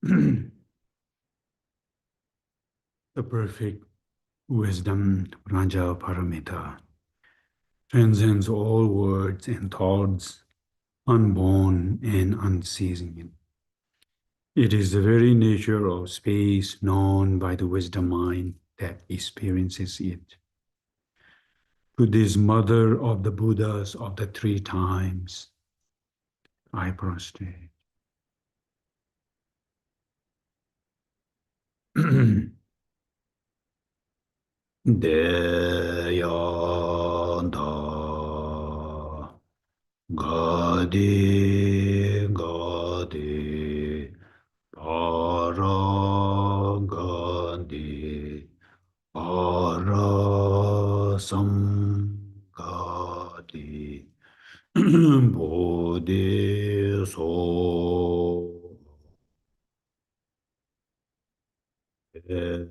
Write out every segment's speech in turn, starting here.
The perfect wisdom, Raja Paramita, transcends all words and thoughts, unborn and unceasing. It is the very nature of space known by the wisdom mind that experiences it. To this mother of the Buddhas of the three times, I prostrate. Deyanda Gade Gade Paragade Parasamgade Bodhi So Gade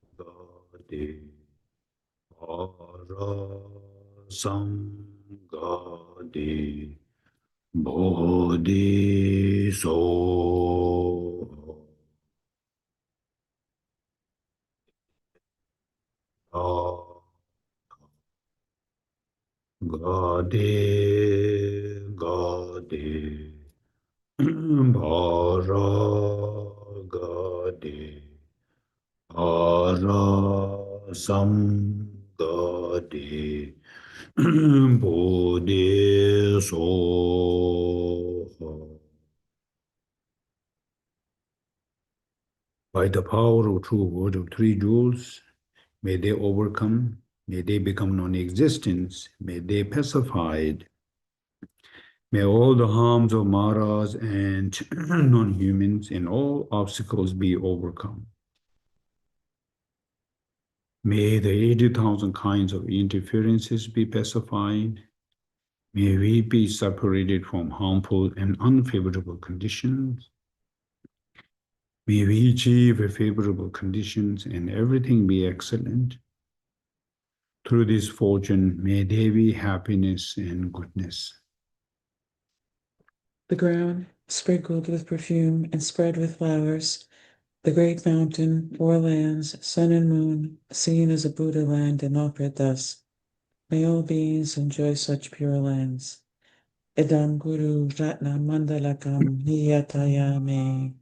Paragade Parasamgade Bodhi So Gade Gade Bara Gade Ara Sam Gade Bodhi So by the power of true word of three jewels, may they overcome, may they become non-existence, may they pacified, may all the harms of Maras and non-humans and all obstacles be overcome. May the 80,000 kinds of interferences be pacified. May we be separated from harmful and unfavorable conditions. May we achieve favorable conditions and everything be excellent. Through this fortune, may there be happiness and goodness. The ground, sprinkled with perfume and spread with flowers, the great mountain, four lands, sun and moon, seen as a Buddha land and offered thus. May all beings enjoy such pure lands. Idam Guru Ratna Mandalakam Niyatayame.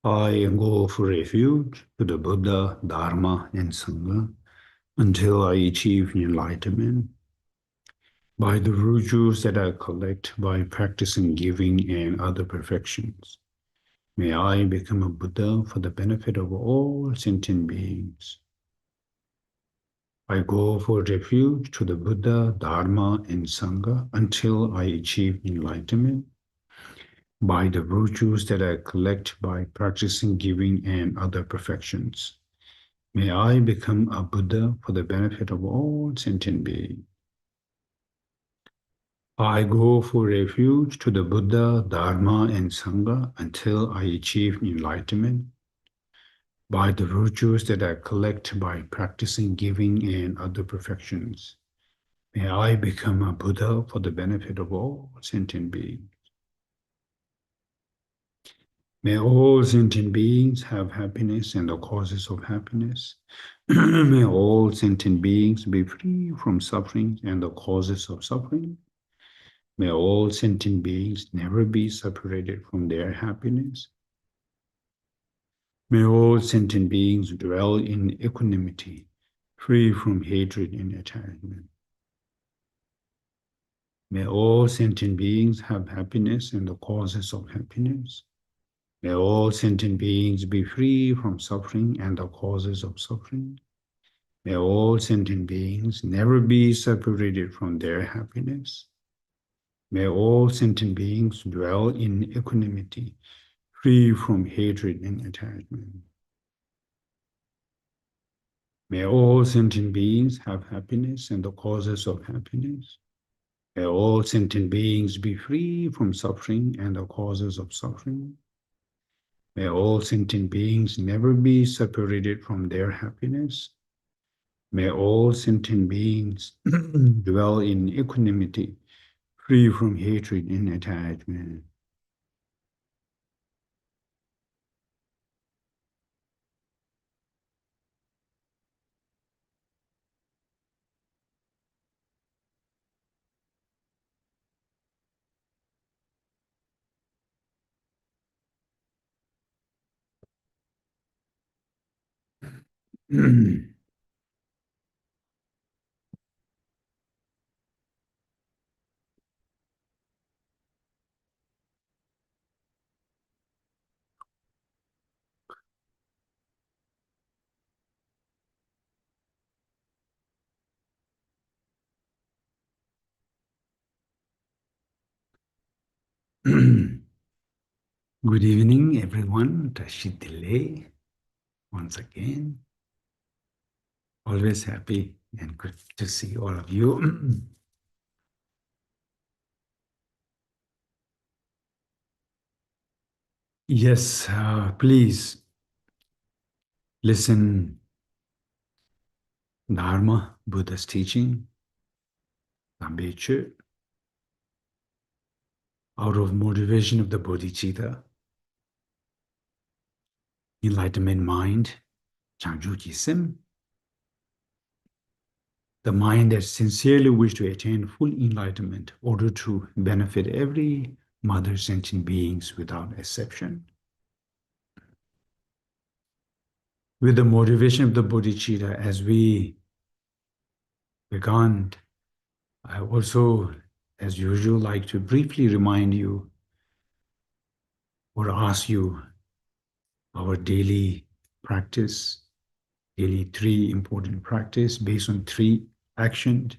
I go for refuge to the Buddha, Dharma, and Sangha until I achieve enlightenment. By the virtues that I collect by practicing giving and other perfections, may I become a Buddha for the benefit of all sentient beings. I go for refuge to the Buddha, Dharma, and Sangha until I achieve enlightenment. By the virtues that I collect by practicing giving and other perfections, may I become a Buddha for the benefit of all sentient beings. I go for refuge to the Buddha, Dharma, and Sangha until I achieve enlightenment. By the virtues that I collect by practicing giving and other perfections, may I become a Buddha for the benefit of all sentient beings. May all sentient beings have happiness and the causes of happiness. May all sentient beings be free from suffering and the causes of suffering. May all sentient beings never be separated from their happiness. May all sentient beings dwell in equanimity, free from hatred and attachment. May all sentient beings have happiness and the causes of happiness. May all sentient beings be free from suffering and the causes of suffering. May all sentient beings never be separated from their happiness. May all sentient beings dwell in equanimity, free from hatred and attachment. May all sentient beings have happiness and the causes of happiness. May all sentient beings be free from suffering and the causes of suffering. May all sentient beings never be separated from their happiness. May all sentient beings dwell in equanimity, free from hatred and attachment. Good evening, everyone. Tashitile, once again. Always happy and good to see all of you. Yes, please listen Dharma, Buddha's teaching, Lambeche, out of motivation of the bodhicitta, enlightenment mind, Changju Kisim, the mind that sincerely wishes to attain full enlightenment in order to benefit every mother sentient beings without exception. With the motivation of the bodhicitta, as we began, I also, as usual, like to briefly remind you or ask you our daily practice, daily three important practice based on three actions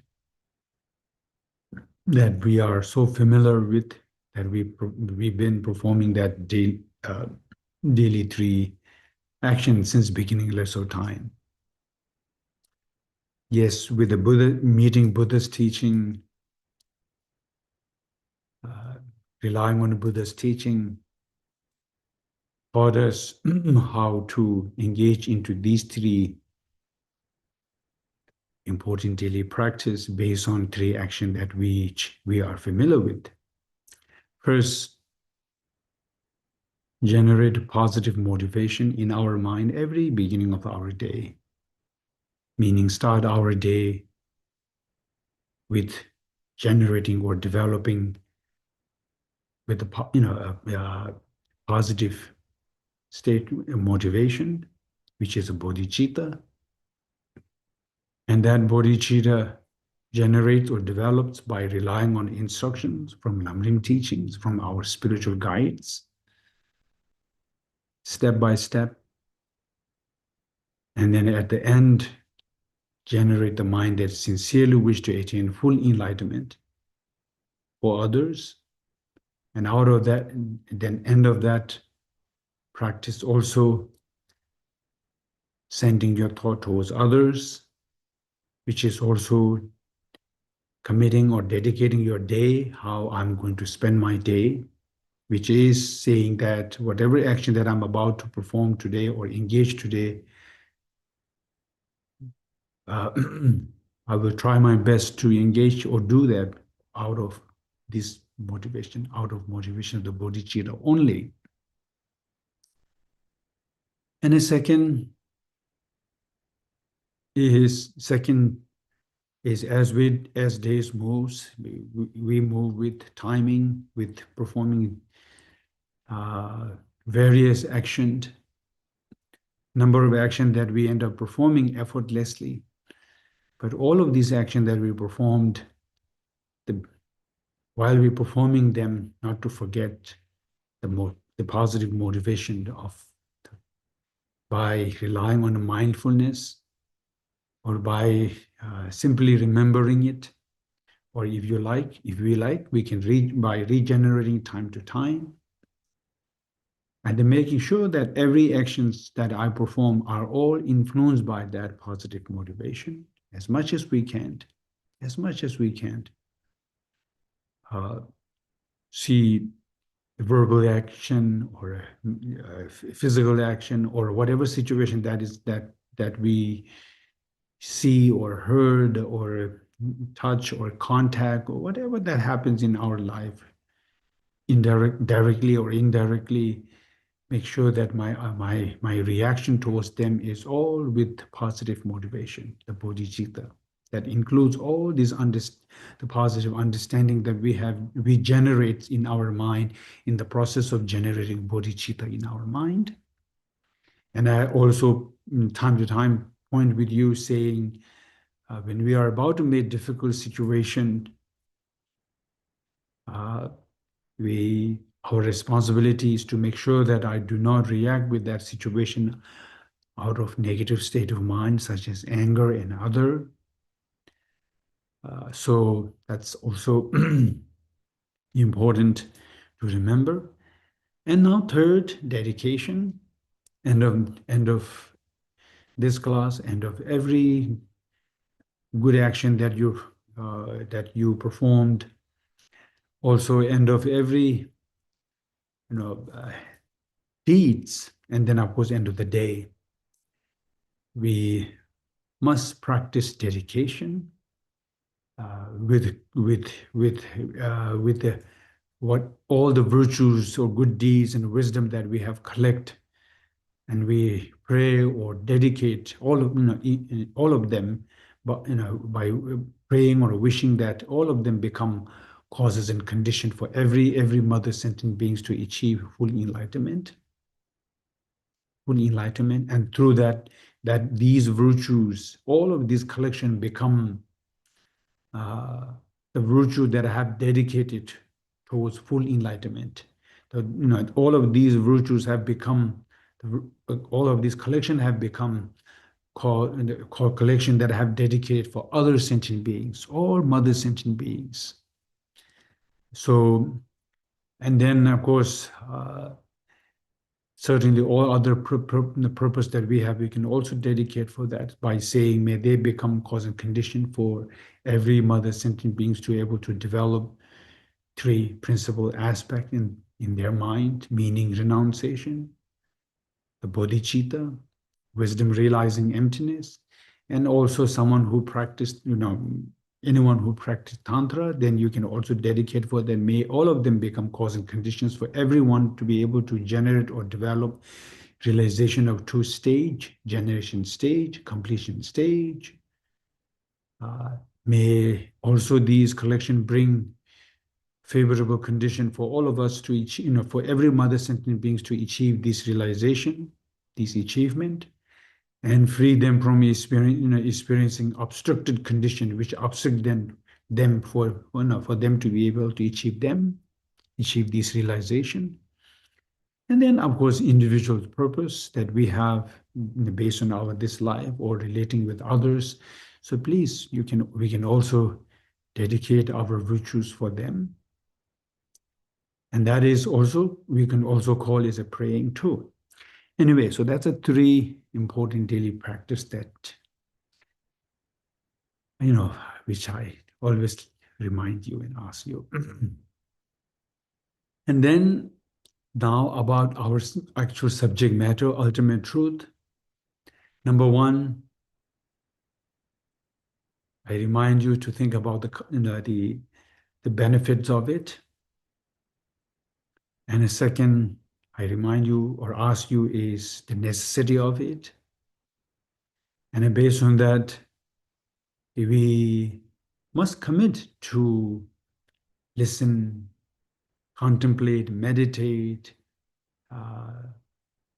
that we are so familiar with, that we've been performing that daily three actions since beginning lesson time. Yes, with the Buddha meeting Buddha's teaching, uh, relying on Buddha's teaching, taught us how to engage into these three important daily practice based on three actions that we are familiar with. First, generate positive motivation in our mind every beginning of our day, meaning start our day with generating or developing with a positive state motivation, which is a bodhicitta. And that bodhicitta generates or develops by relying on instructions from Lamrim teachings, from our spiritual guides, step by step. And then at the end, generate the mind that sincerely wishes to attain full enlightenment for others. And out of that, then end of that practice also sending your thought towards others, which is also committing or dedicating your day, how I'm going to spend my day, which is saying that whatever action that I'm about to perform today or engage today, I will try my best to engage or do that out of this motivation, out of motivation of the bodhicitta only. And a second is as days moves, we move with timing, with performing various actions, number of actions that we end up performing effortlessly. But all of these actions that we performed, while we're performing them, not to forget the positive motivation of by relying on mindfulness or by simply remembering it, or if we like, we can read by regenerating time to time, and then making sure that every actions that I perform are all influenced by that positive motivation as much as we can, as much as we can. See verbal action or physical action or whatever situation that we see or heard or touch or contact or whatever that happens in our life, directly or indirectly, make sure that my reaction towards them is all with positive motivation, the bodhicitta. That includes all these the positive understanding that we generate in our mind in the process of generating bodhicitta in our mind. And I also, time to time, point with you saying, when we are about to make difficult situation, uh, our responsibility is to make sure that I do not react with that situation out of negative state of mind, such as anger and other. So that's also important to remember. And now third, dedication. End of this class, end of every good action that you performed. Also, end of every you know deeds, and then of course end of the day. We must practice dedication with the what all the virtues or good deeds and wisdom that we have collect, and we pray or dedicate all of them, but by praying or wishing that all of them become causes and condition for every mother sentient beings to achieve full enlightenment, and through that these virtues, all of these collection become uh, the virtue that I have dedicated towards full enlightenment. All of these virtues have become, all of these collection have become called collection that I have dedicated for other sentient beings, all mother sentient beings. So, and then of course, certainly all other the purpose that we have, we can also dedicate for that by saying, may they become cause and condition for every mother sentient beings to be able to develop three principal aspects in their mind, meaning renunciation, the bodhicitta, wisdom realizing emptiness, and also someone who practiced, anyone who practiced Tantra, then you can also dedicate for them. May all of them become cause and conditions for everyone to be able to generate or develop realization of two stage, generation stage, completion stage. May also these collection bring favorable condition for all of us to for every mother sentient beings to achieve this realization, this achievement, and free them from experiencing obstructed condition, which obstruct them for them to be able to achieve this realization. And then, of course, individual purpose that we have based on our this life or relating with others. So please, we can also dedicate our virtues for them. And that is also, we can also call is a praying too. Anyway, so that's a three important daily practice that, which I always remind you and ask you. And then now about our actual subject matter, ultimate truth. Number one, I remind you to think about the benefits of it. And a second, I remind you or ask you is the necessity of it. And then based on that, we must commit to listen, contemplate, meditate,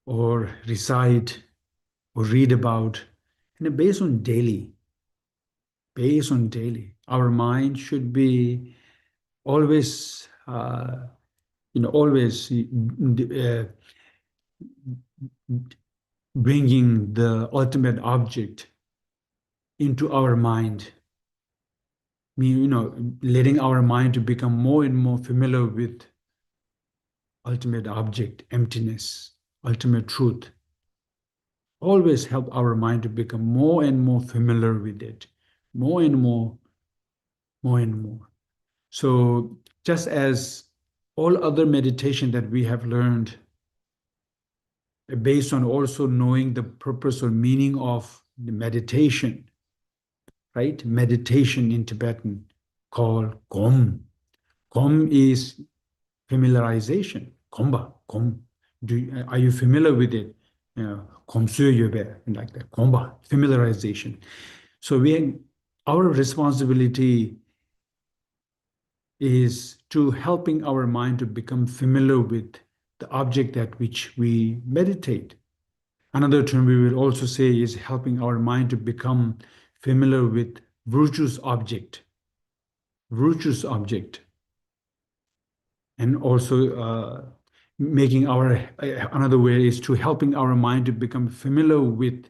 or recite, or read about, and based on daily. Our mind should be always, always bringing the ultimate object into our mind. Letting our mind to become more and more familiar with ultimate object, emptiness, ultimate truth. Always help our mind to become more and more familiar with it, more and more, more and more. So just as all other meditation that we have learned based on also knowing the purpose or meaning of the meditation, right? Meditation in Tibetan called Gom. Gom is familiarization. Gomba, Gom. Are you familiar with it? Gomsu yobe, like that. Gomba, familiarization. So our responsibility is to helping our mind to become familiar with the object at which we meditate. Another term we will also say is helping our mind to become familiar with virtuous object, virtuous object, and also making another way is to helping our mind to become familiar with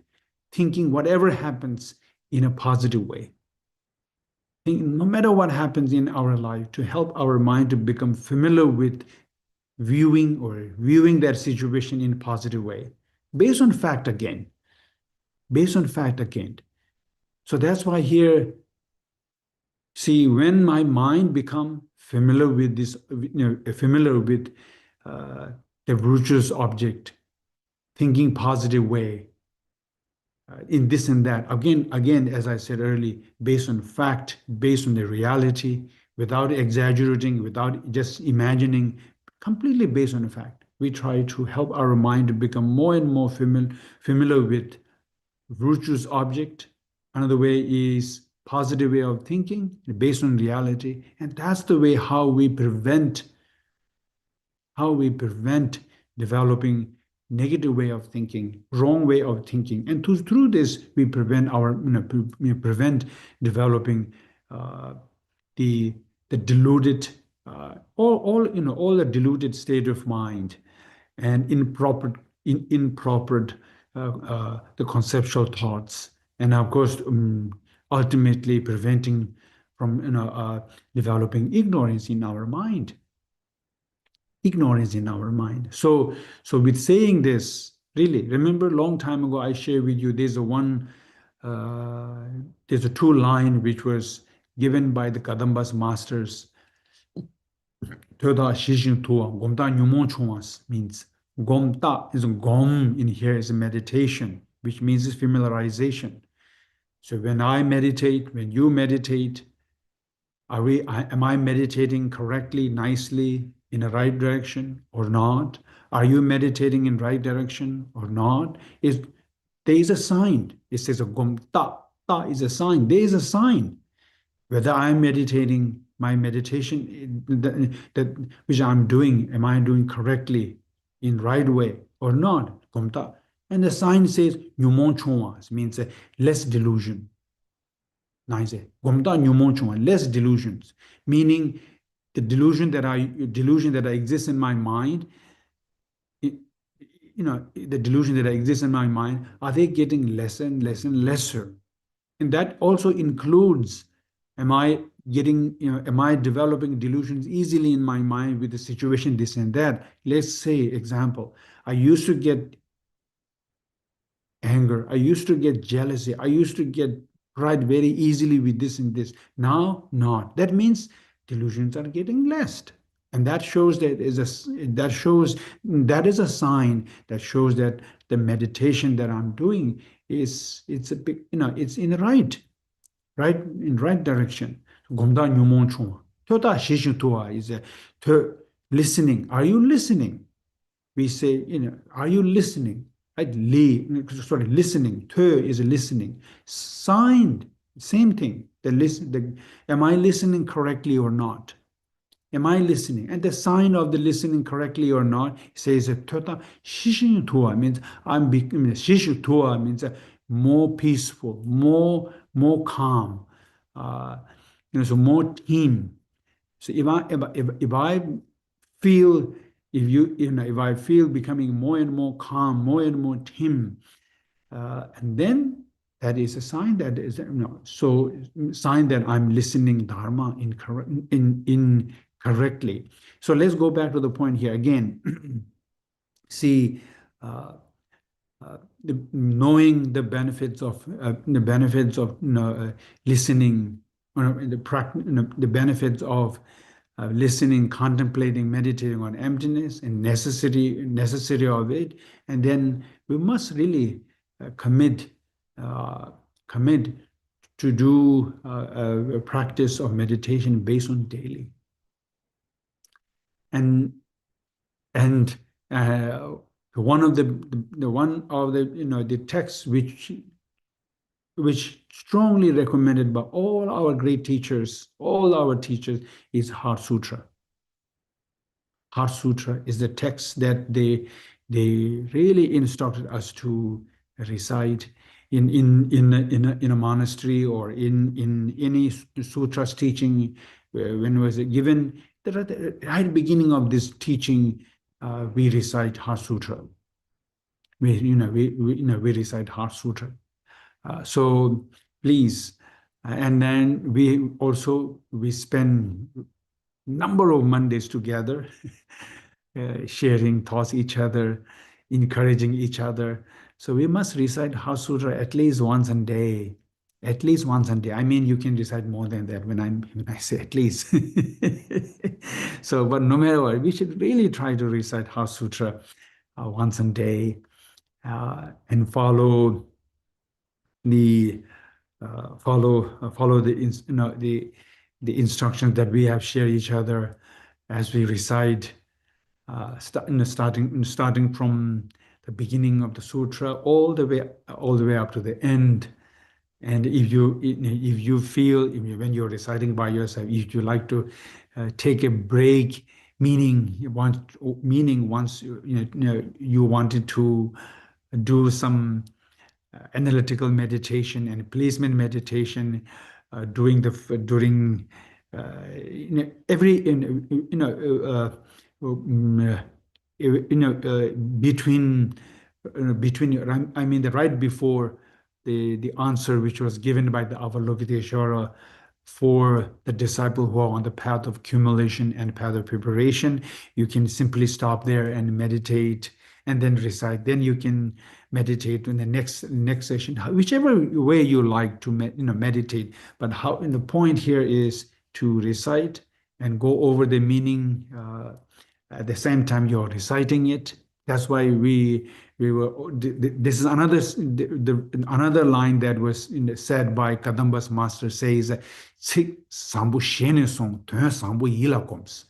thinking whatever happens in a positive way. No matter what happens in our life, to help our mind to become familiar with viewing that situation in a positive way, based on fact again, based on fact again. So that's why here, see, when my mind become familiar with this, familiar with uh, the virtuous object, thinking positive way, in this and that, again, as I said earlier, based on fact, based on the reality, without exaggerating, without just imagining, completely based on the fact. We try to help our mind to become more and more familiar with virtuous object. Another way is positive way of thinking based on reality. And that's the way how we prevent developing negative way of thinking, wrong way of thinking. And through this, we prevent developing uh, the deluded, all the deluded state of mind and improper the conceptual thoughts, and of course ultimately preventing from developing ignorance in our mind, ignorance in our mind. So with saying this, really, remember a long time ago I shared with you, uh, there's a two line which was given by the Kadambas masters. Toda Shishin Tua, Gomta Nyumon Chuas means Gomta is Gom in here is a meditation, which means is familiarization. So when I meditate, when you meditate, am I meditating correctly, nicely, in the right direction or not? Are you meditating in right direction or not? There is a sign. It says a gom ta is a sign. There is a sign. Whether I'm meditating, my meditation that which I'm doing, am I doing correctly in right way or not? Gom ta. And the sign says nyumon chunwa, means less delusion. Nice. Gomta nyumon chunwa, less delusions, meaning the delusion that exists in my mind, it, the delusion that exists in my mind, are they getting lesser and less and lesser? And that also includes, am I developing delusions easily in my mind with the situation, this and that? Let's say, example, I used to get anger, I used to get jealousy, I used to get pride very easily with this and this. Now, not. That means delusions are getting less. And that shows that is a sign that shows that the meditation that I'm doing it's a big, it's in the right direction. Gomda nyumon chunga. Tota shishu tua is a listening. Are you listening? We say, are you listening? Right? Listening. Te is listening. Signed, same thing. Am I listening correctly or not? Am I listening? And the sign of the listening correctly or not says tota shishin tua means shishu tua means more peaceful, more calm, uh, so more team. So if I feel if I feel becoming more and more calm, more and more team, and then that is a sign that is so sign that I'm listening dharma in correctly. So let's go back to the point here again. See, uh, knowing the benefits of listening, the benefits of listening, contemplating, meditating on emptiness and necessity of it. And then we must really commit uh, commit to do a practice of meditation based on daily. And and one of the one of the the texts which strongly recommended by all our great teachers, all our teachers, is Heart Sutra. Heart Sutra is the text that they really instructed us to recite in a monastery or in any sutra's teaching. When was it given? At the right beginning of this teaching, we recite Heart Sutra. We recite Heart Sutra. So please, and then we spend number of Mondays together, sharing thoughts each other, encouraging each other. So we must recite Heart Sutra at least once a day. At least once a day. I mean, you can recite more than that when I say at least. So, but no matter what, we should really try to recite Heart Sutra once a day and the follow the instructions that we have shared each other as we recite, starting from the beginning of the sutra all the way up to the end. And if you feel when you're reciting by yourself, if you like to take a break, once you wanted to do some analytical meditation and placement meditation during every between I mean the right before the answer which was given by the Avalokiteshvara for the disciple who are on the path of accumulation and path of preparation. You can simply stop there and meditate and then recite. Then you can meditate in the next session, whichever way you like to meditate. But the point here is to recite and go over the meaning at the same time you're reciting it. That's why we were. This is another line that was said by Kadamba's master, says, "Sik sambu shene song, tön sambu yila koms."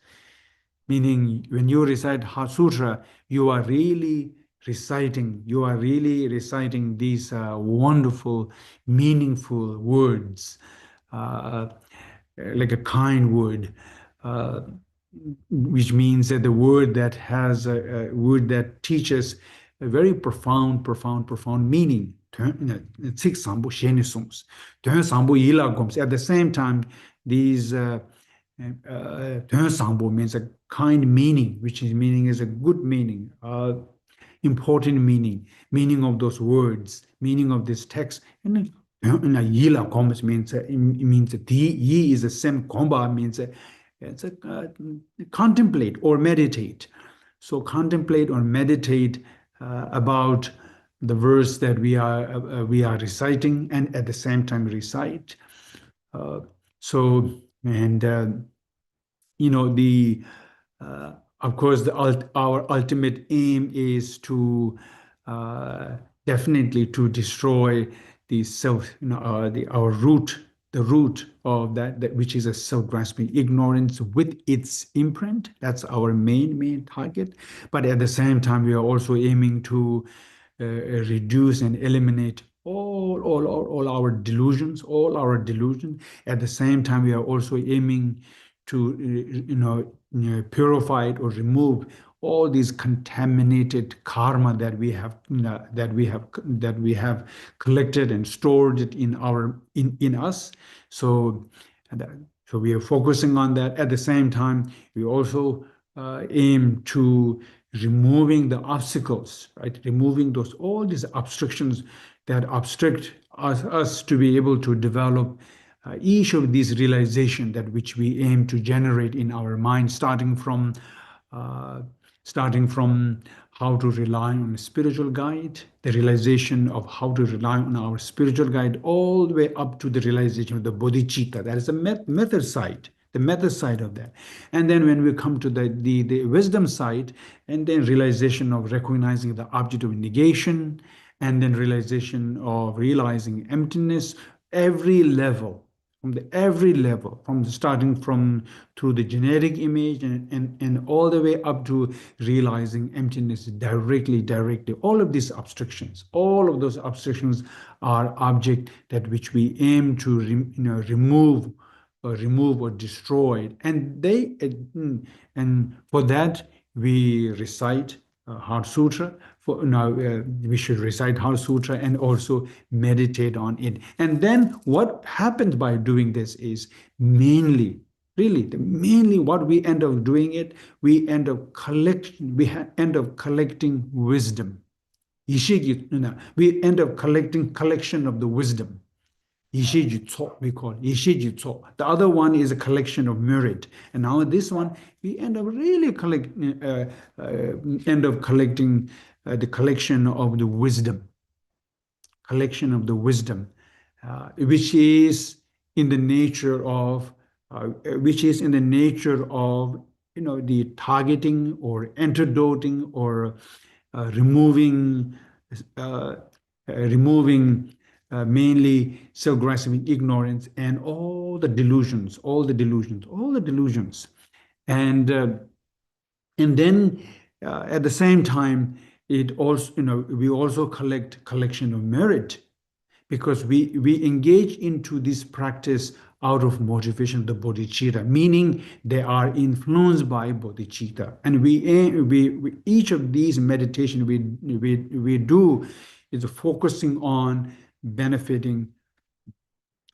Meaning, when you recite Heart Sutra, you are really reciting these wonderful, meaningful words, uh, like a kind word, uh, which means that the word that has a word that teaches a very profound meaning. At the same time, these means a kind meaning, which is meaning is a good meaning, important meaning of those words, meaning of this text. And yila comes means it means the yi is the same komba means it's a contemplate or meditate. So contemplate or meditate about the verse that we are reciting, and at the same time recite. Uh, so and the of course our ultimate aim is to definitely to destroy the self, our root, the root of that which is a self-grasping ignorance with its imprint. That's our main target. But at the same time, we are also aiming to reduce and eliminate all our delusions, At the same time, we are also aiming to purify it or remove all these contaminated karma that we have collected and stored it in us. So so we are focusing on that. At the same time, we also aim to removing the obstacles, right? Removing all these obstructions that obstruct us to be able to develop each of these realization that which we aim to generate in our mind, uh, starting from how to rely on a spiritual guide, the realization of how to rely on our spiritual guide, all the way up to the realization of the bodhicitta. That is the method side. the method side of that. And then when we come to the wisdom side, and then realization of recognizing the object of negation, and then realization of realizing emptiness, every level, every level, from the starting from through the genetic image and all the way up to realizing emptiness directly. All of these abstractions, all of those abstractions are object that which we aim to remove or destroy. And for that we recite Heart Sutra. For now, we should recite Heart Sutra and also meditate on it. And then what happens by doing this is mainly, really, mainly what we end up doing it, we end up collecting wisdom. We end up collection of the wisdom. We call it. The other one is a collection of merit. And now this one, we end up really collecting the collection of the wisdom, which is in the nature of, the targeting or antidoting or removing, removing mainly self-grasping ignorance and all the delusions, and then at the same time, it also, we also collection of merit, because we engage into this practice out of motivation of the bodhicitta, meaning they are influenced by bodhicitta, and we each of these meditation we do is focusing on benefiting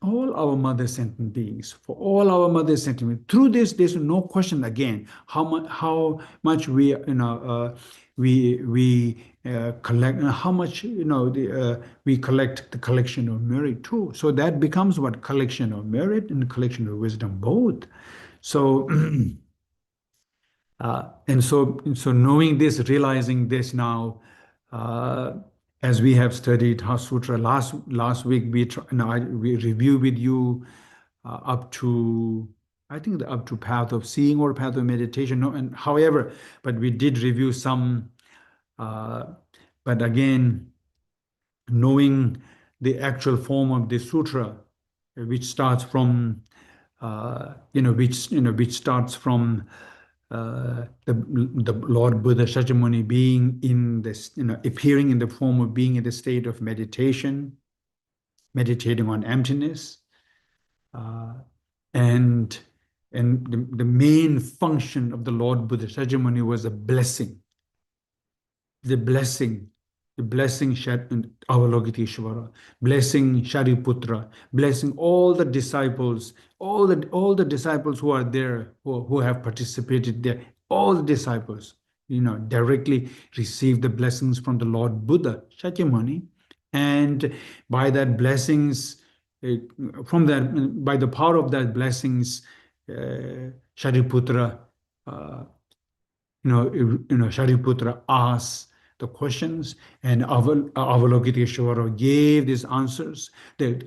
all our mother sentient beings, for all our mother sentient beings. Through this, there's no question again how much we collect, how much we collect the collection of merit too. So that becomes what collection of merit and collection of wisdom both. So so knowing this, realizing this now. As we have studied Heart Sutra last week, we review with you up to, I think, up to path of seeing or path of meditation. No, and however, but we did review some. But again, knowing the actual form of the sutra, which starts from, which starts from the Lord Buddha Shakyamuni being in this, appearing in the form of being in the state of meditation, meditating on emptiness, and the main function of the Lord Buddha Shakyamuni was a blessing, the blessing Avalokiteshvara, blessing Shariputra, blessing all the disciples, all the disciples who are there, who have participated there, all the disciples, directly receive the blessings from the Lord Buddha Shakyamuni, and by that blessings, by the power of that blessings, Shariputra, Shariputra asks the questions, and Avalokiteshvara gave these answers.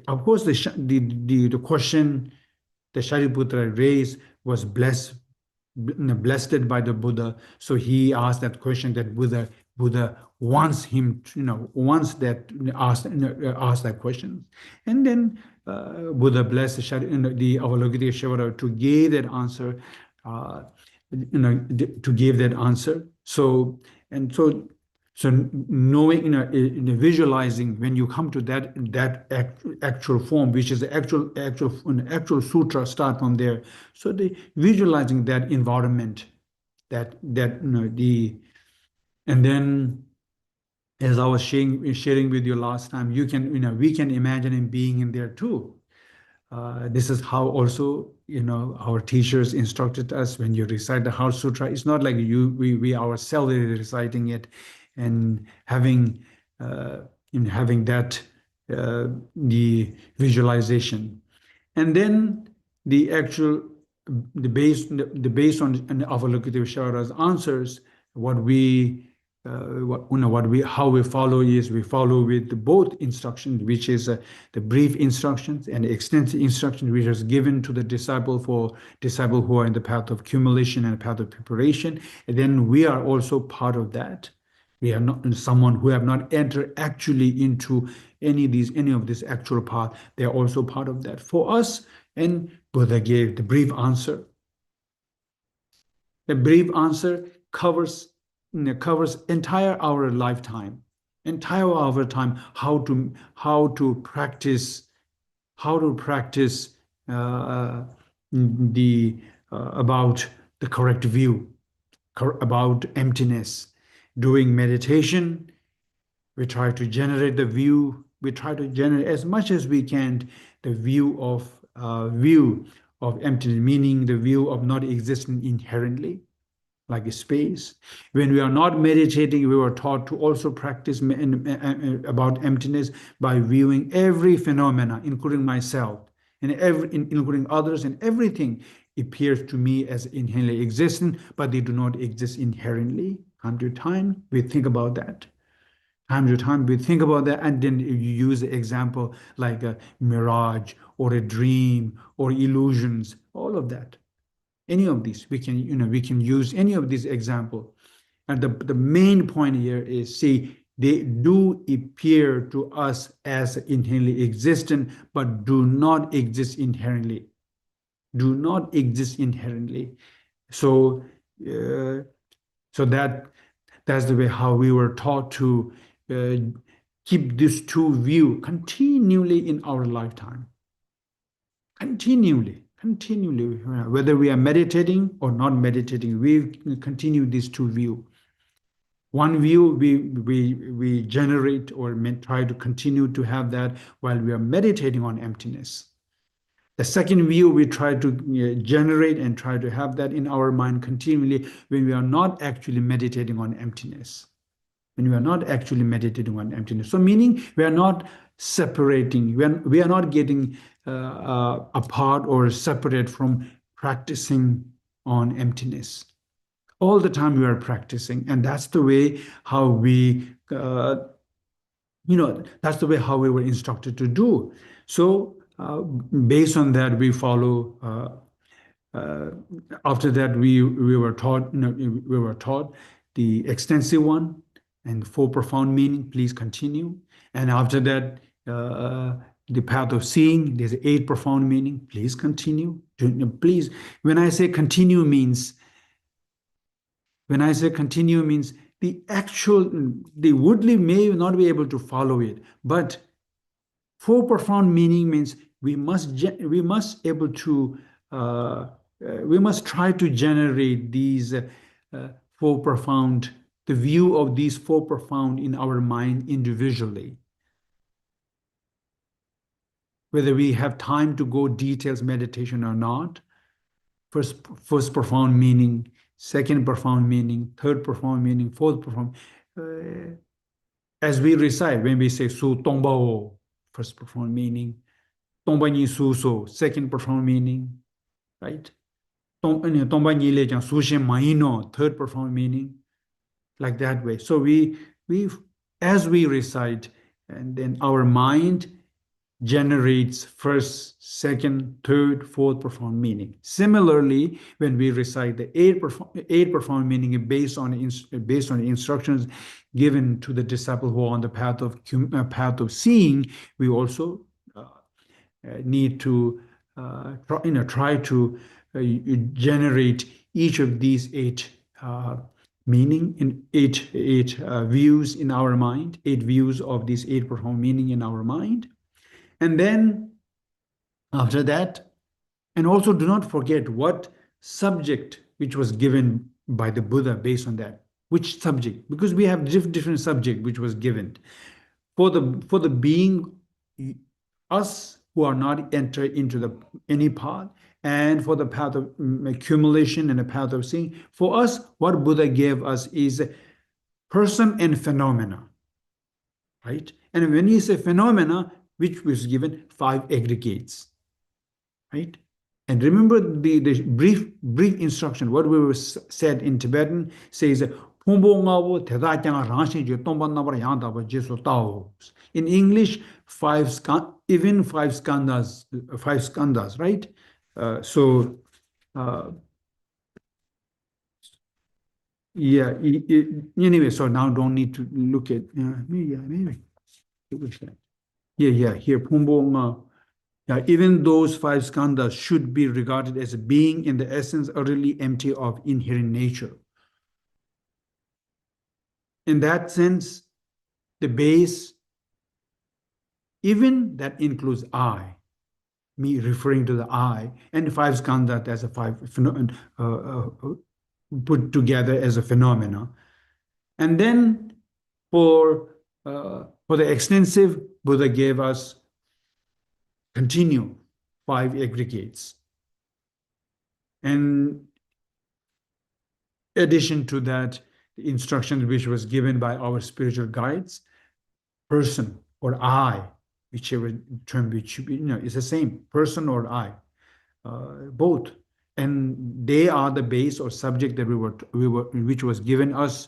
Of course, the question that Shariputra raised was blessed by the Buddha. So he asked that question that Buddha wants him to, wants that ask that question, and then Buddha blessed the Avalokiteshvara to give that answer. To give that answer. So knowing, visualizing when you come to that actual form, which is the actual sutra, start from there. So the visualizing that environment, and then, as I was sharing with you last time, we can imagine him being in there too. This is how also, our teachers instructed us. When you recite the Heart Sutra, it's not like we ourselves are reciting it and having that the visualization, and then the based on Avalokiteshvara's answers, what we how we follow is we follow with both instructions, which is the brief instructions and extensive instructions which is given to the disciple for disciple who are in the path of accumulation and path of preparation. And then we are also part of that. We are not someone who have not entered actually into any of this actual path. They are also part of that. For us, and Buddha gave the brief answer. The brief answer covers entire our lifetime, entire our time, how to practice the about the correct view, about emptiness. Doing meditation, we try to generate the view. We try to generate as much as we can the view of emptiness, meaning the view of not existing inherently, like a space. When we are not meditating, we were taught to also practice about emptiness by viewing every phenomena, including myself, and including others, and everything appears to me as inherently existent, but they do not exist inherently. Time to time, we think about that. Time to time, we think about that, and then you use the example like a mirage or a dream or illusions, all of that. Any of these, we can use any of these example. And the main point here is, see, they do appear to us as inherently existent, but do not exist inherently. Do not exist inherently. So, that's the way how we were taught to keep these two views continually in our lifetime. Continually, whether we are meditating or not meditating, we continue these two views. One view we generate or try to continue to have that while we are meditating on emptiness. The second view we try to generate and try to have that in our mind continually when we are not actually meditating on emptiness. When we are not actually meditating on emptiness. So meaning we are not separating, we are not getting apart or separate from practicing on emptiness. All the time we are practicing, and that's the way how that's the way how we were instructed to do. So based on that, we follow. After that, we were taught, the extensive one and four profound meaning. Please continue. And after that, the path of seeing. There's 8 profound meaning. Please continue. Please, when I say continue means the actual, the woodly may not be able to follow it, but 4 profound meaning means we must try to generate these 4 profound, the view of these 4 profound in our mind individually. Whether we have time to go details meditation or not, first profound meaning, second profound meaning, third profound meaning, fourth profound. As we recite, when we say Su Tongbao, first profound meaning, Tongba Ni Su So, second profound meaning, right? Tongba Ni Le Jiang Su Shen Ma Yi No, third profound meaning, like that way. So as we recite, and then our mind generates first, second, third, fourth profound meaning. Similarly, when we recite the 8 profound meaning based on the instructions given to the disciple who are on the path of seeing, we also need to try to generate each of these 8 meaning in 8 views in our mind, 8 views of these 8 profound meaning in our mind. And then after that, and also do not forget what subject which was given by the Buddha based on that. Which subject? Because we have different subject which was given. For the being, us who are not entered into any path, and for the path of accumulation and the path of seeing, for us, what Buddha gave us is person and phenomena, right? And when he say phenomena, which was given 5 aggregates, right? And remember the brief instruction, what we were said in Tibetan says 풍봉하고 대다장아 랑시지 똥반나바라 양다바 제소 따오. In English, even five skandhas, right? So, yeah. Anyway, so now don't need to look at. Maybe. Yeah. Here, Pumbonga. Yeah, even those five skandhas should be regarded as a being in the essence utterly empty of inherent nature. In that sense, the base, even that includes I, me referring to the I, and the five skandhas as a put together as a phenomena. And then for the extensive, Buddha gave us continue five aggregates. And addition to that, the instruction which was given by our spiritual guides, person or I, whichever term which is the same, person or I, both, and they are the base or subject that which was given us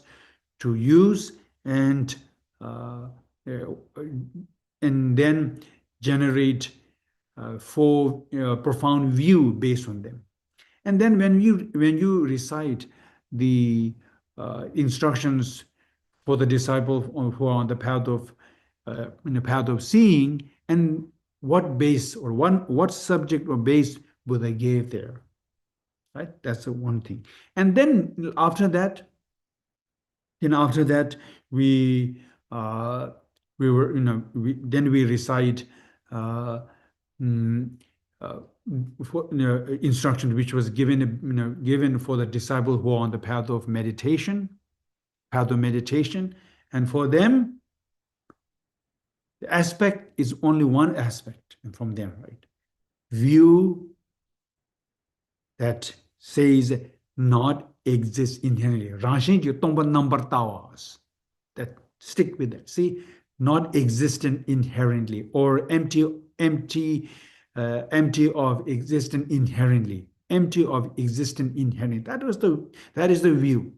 to use and then generate for profound view based on them. And then when you recite the instructions for the disciple who are on the path of in the path of seeing, and what base or what subject or base Buddha gave there, right? That's the one thing. And then after that, we were then we recite mm, for, instructions which was given for the disciple who are on the path of meditation, and for them the aspect is only one aspect, and from them, right? View that says not exist inherently. Rashi Tongba number tawas. That stick with that. See, not existent inherently, or empty of existent inherently. Empty of existent inherently. That is the view.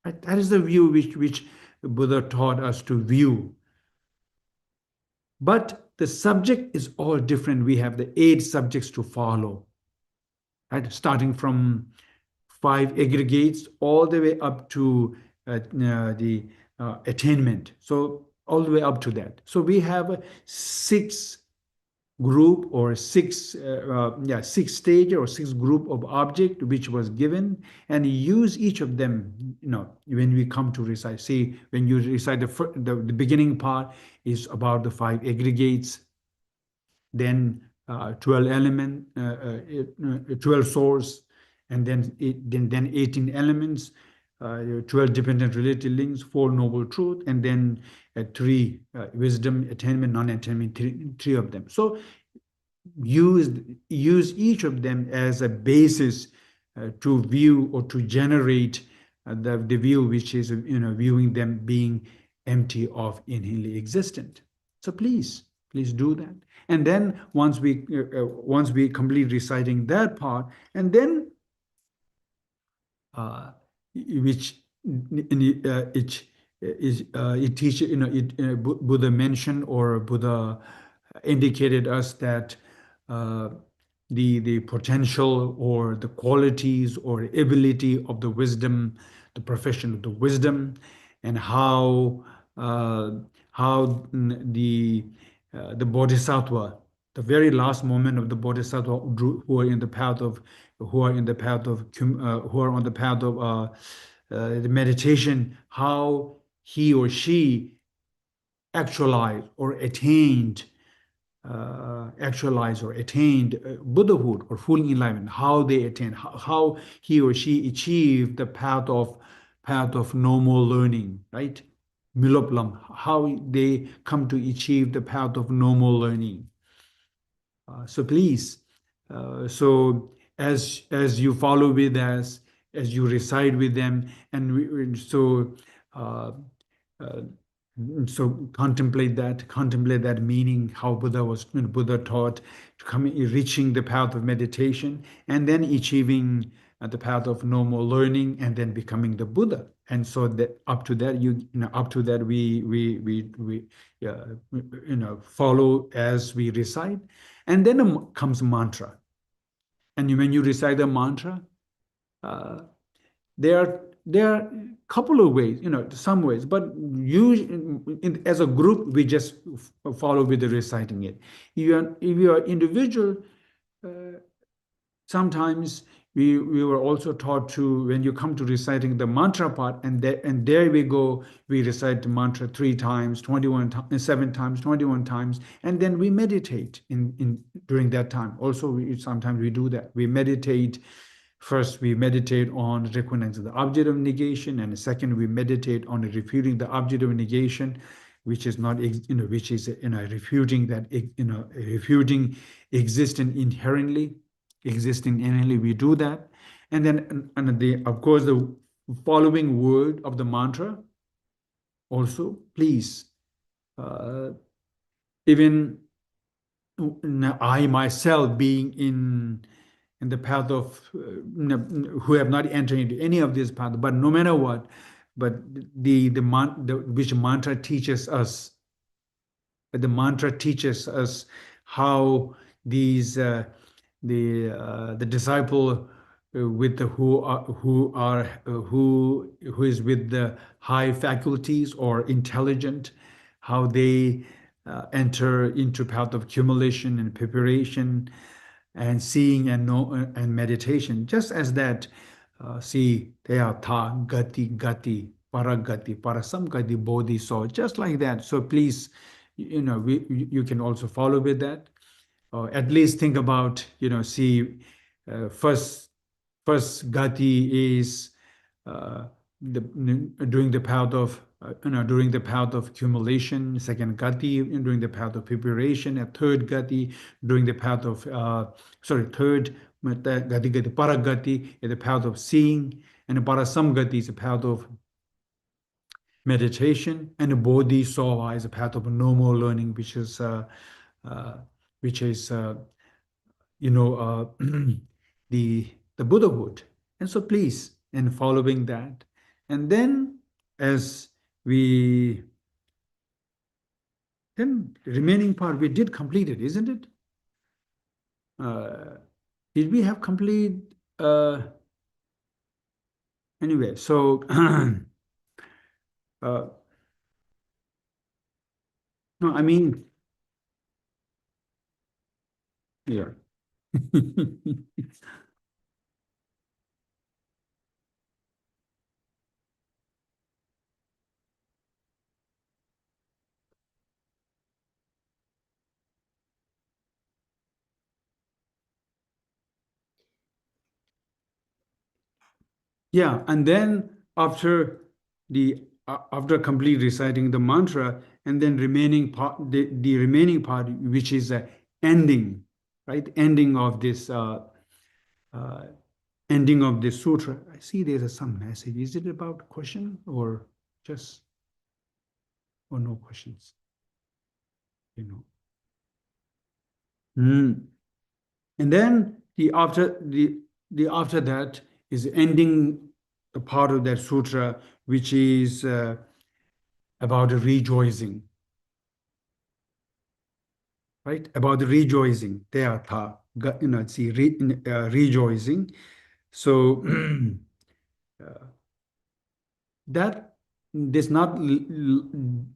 Right? That is the view which Buddha taught us to view. But the subject is all different. We have the 8 subjects to follow, right? Starting from 5 aggregates all the way up to the attainment. So all the way up to that. So we have a 6 group or 6 stage or 6 group of object which was given, and use each of them when we come to recite. See, when you recite the beginning part is about the 5 aggregates, then 12 element 12 source, and then 18 elements, 12 dependent related links, 4 noble truth, and then 3 wisdom, attainment, non-attainment, 3 of them. So use each of them as a basis to view or to generate the view which is viewing them being empty of inherently existent. So please do that. And then once we complete reciting that part, and then which it teaches, Buddha mentioned, or Buddha indicated us that the potential or the qualities or ability of the wisdom, the profession of the wisdom, and how the bodhisattva, the very last moment of the bodhisattva who are on the path of the meditation, how he or she actualized or attained Buddhahood or full enlightenment, how they attained, how he or she achieved the path of normal learning, right? Miloplam, how they come to achieve the path of normal learning. So please, so as you follow with us, as you reside with them, and So contemplate that meaning, how Buddha taught, reaching the path of meditation, and then achieving the path of no more learning, and then becoming the Buddha. And so that up to that, up to that, we follow as we recite, and then comes mantra. And when you recite the mantra, uh, there are a couple of ways, some ways, but as a group, we just follow with the reciting it. If you are individual, uh, sometimes we were also taught to, when you come to reciting the mantra part, and there we go, we recite the mantra 3 times, 21 times, 7 times, 21 times, and then we meditate in during that time. Also, sometimes we do that. We meditate. First, we meditate on recognizing the object of negation, and second, we meditate on refuting the object of negation, which is not, which is, refuting that, refuting existence inherently, we do that. And then, of course, the following word of the mantra also, please, even I myself being in the path of, who have not entered into any of these paths, but no matter what, but which mantra teaches us, how these the disciple, with the who is with the high faculties or intelligent, how they enter into path of accumulation and preparation and seeing and know and meditation. Just as that, see, they are tha gati paragati parasamgati bodhi. So just like that. So please, you can also follow with that, or at least think about, see, first gati is, uh, during the path of, during the path of accumulation. Second gati during the path of preparation. A third gati during the path of, third gati paragati is the path of seeing, and parasamgati is the path of meditation, and bodhisattva is a path of no more learning, which is uh, which is the Buddhahood. And so please, in following that, and then as we then remaining part, we did complete it, isn't it? Did we have complete? Anyway, so no, I mean, yeah. Yeah, and then after complete reciting the mantra, and then remaining part, the remaining part, which is a ending, right? Uh, Ending of this sutra. I see there's some message. Is it about question or just, or no questions? You know. And then the after that is ending the part of that sutra, which is about rejoicing, right? About the rejoicing, teatha, see, rejoicing. So that there's not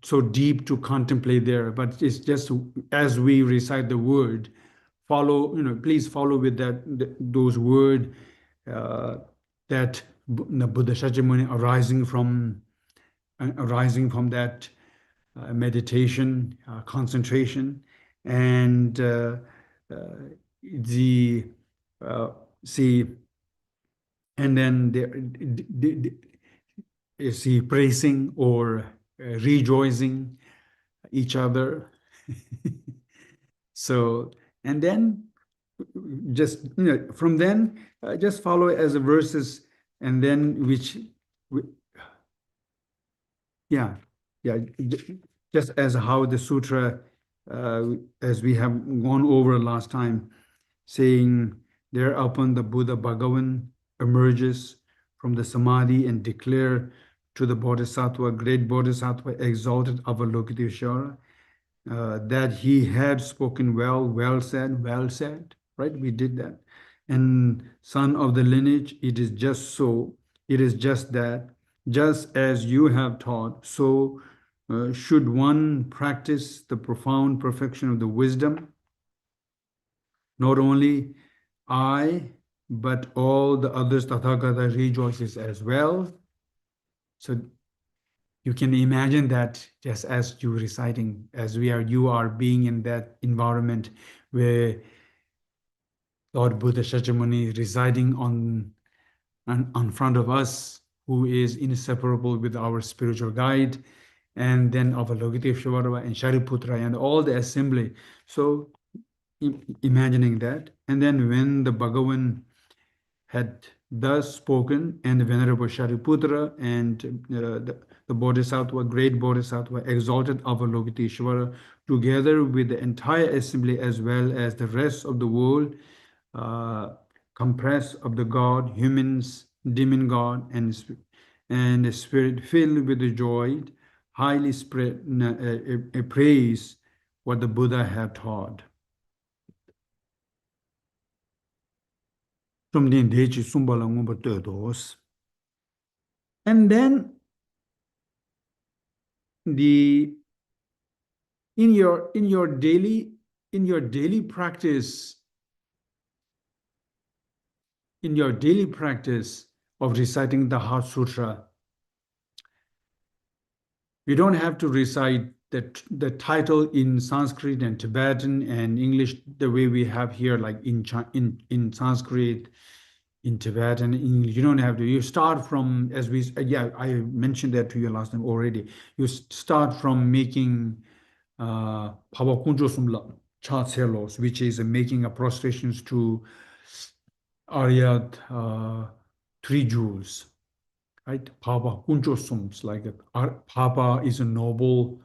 so deep to contemplate there, but it's just as we recite the word, follow, please follow with those words, uh, that Buddha Shakyamuni arising from that meditation, concentration, and the see, and then see, praising or rejoicing each other. So, and then just, from then, just follow as the verses, and then which, yeah, yeah, just as how the sutra, as we have gone over last time, saying thereupon the Buddha Bhagavan emerges from the samadhi and declare to the bodhisattva, great bodhisattva, exalted Avalokiteshvara, that he had spoken well, well said, right? We did that. And son of the lineage, it is just so, it is just that, just as you have taught, so should one practice the profound perfection of the wisdom. Not only I, but all the others, Tathagata rejoices as well. So you can imagine that just as you reciting, as you are being in that environment where Lord Buddha Shakyamuni residing on front of us, who is inseparable with our spiritual guide, and then Avalokiteshvara and Shariputra and all the assembly. So imagining that, and then when the Bhagavan had thus spoken, and the Venerable Shariputra and the Bodhisattva, great Bodhisattva, exalted Avalokiteshvara, together with the entire assembly as well as the rest of the world, compressed of the God, humans, demon God, and spirit filled with the joy, highly spread, praise what the Buddha had taught. And then in your daily practice, of reciting the Heart Sutra, you don't have to recite the title in Sanskrit and Tibetan and English the way we have here, like in Sanskrit, in Tibetan, English. You don't have to. You start from, as we, I mentioned that to you last time already. You start from making Pavakunjo Sumla Chatselos, which is making a prostrations to Aryat 3 jewels, right? Papa Kunjosums, like Papa is a noble,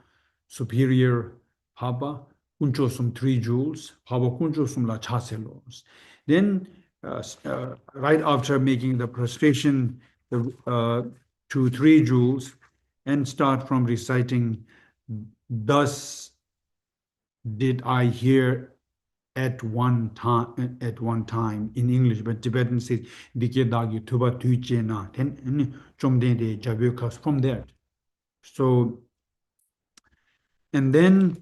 superior Papa. Kunjosum 3 jewels, Papa Kunjosum la Chaselos. Then, right after making the prostration to 3 jewels, and start from reciting, thus did I hear at one time in English, but Tibetan says Dikye Tuba Tuiche Na, Chomden de Jabukas, from there. So, and then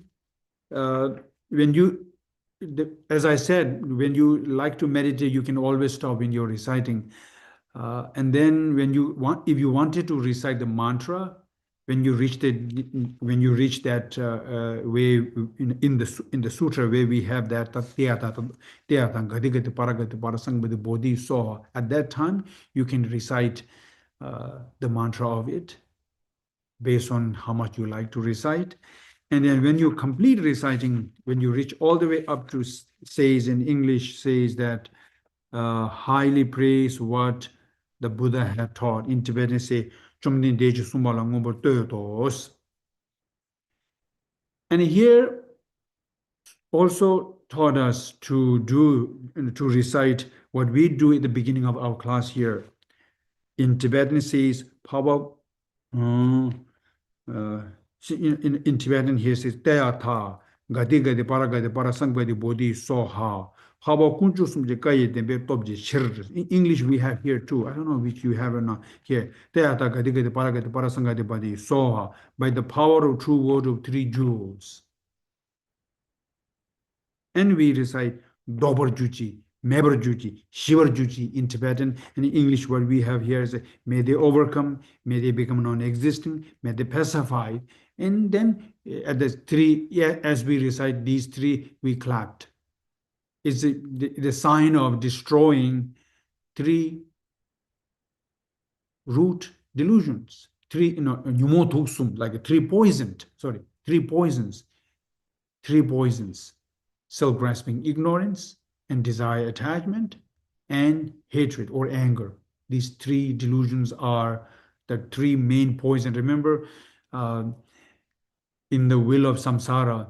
when you, as I said, when you like to meditate, you can always stop when you're reciting. And then if you wanted to recite the mantra, when you reach that way in the sutra where we have that bodhi soha, at that time you can recite the mantra of it based on how much you like to recite. And then when you complete reciting, when you reach all the way up to, says in English, says that highly praise what the Buddha had taught. In Tibetan say, and here also taught us to recite what we do at the beginning of our class here. In Tibetan says, in Tibetan here says, Teatha, Gadi Gadi Parasang Gadi Bodhi Soha. In English we have here too. I don't know which you have or not here. By the power of true word of 3 jewels. And we recite Dobar Juchi, Mebar Juchi, Shivar Juchi in Tibetan. And in English what we have here is, may they overcome, may they become non-existent, may they pacify. And then at the 3, as we recite these 3, we clapped. It's the sign of destroying 3 root delusions. 3, like 3 poisons. 3 poisons. Self-grasping ignorance and desire attachment and hatred or anger. These 3 delusions are the 3 main poisons. Remember, in the wheel of samsara,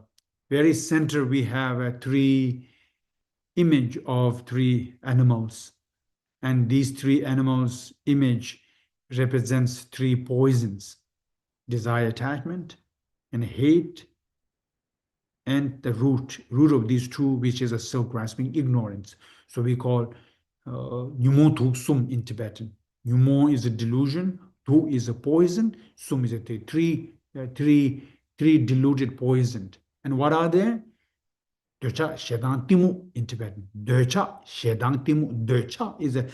very center we have a three image of three animals. And these three animals image represents three poisons: desire, attachment, and hate, and the root of these two, which is a self-grasping ignorance. So we call Nyumo Tuk Sum in Tibetan. Nyumo is a delusion, Tu is a poison, Sum is a three diluted poison. And what are they? Döcha Shedang Timu in Tibetan. Döcha Shedang Timu. Döcha is a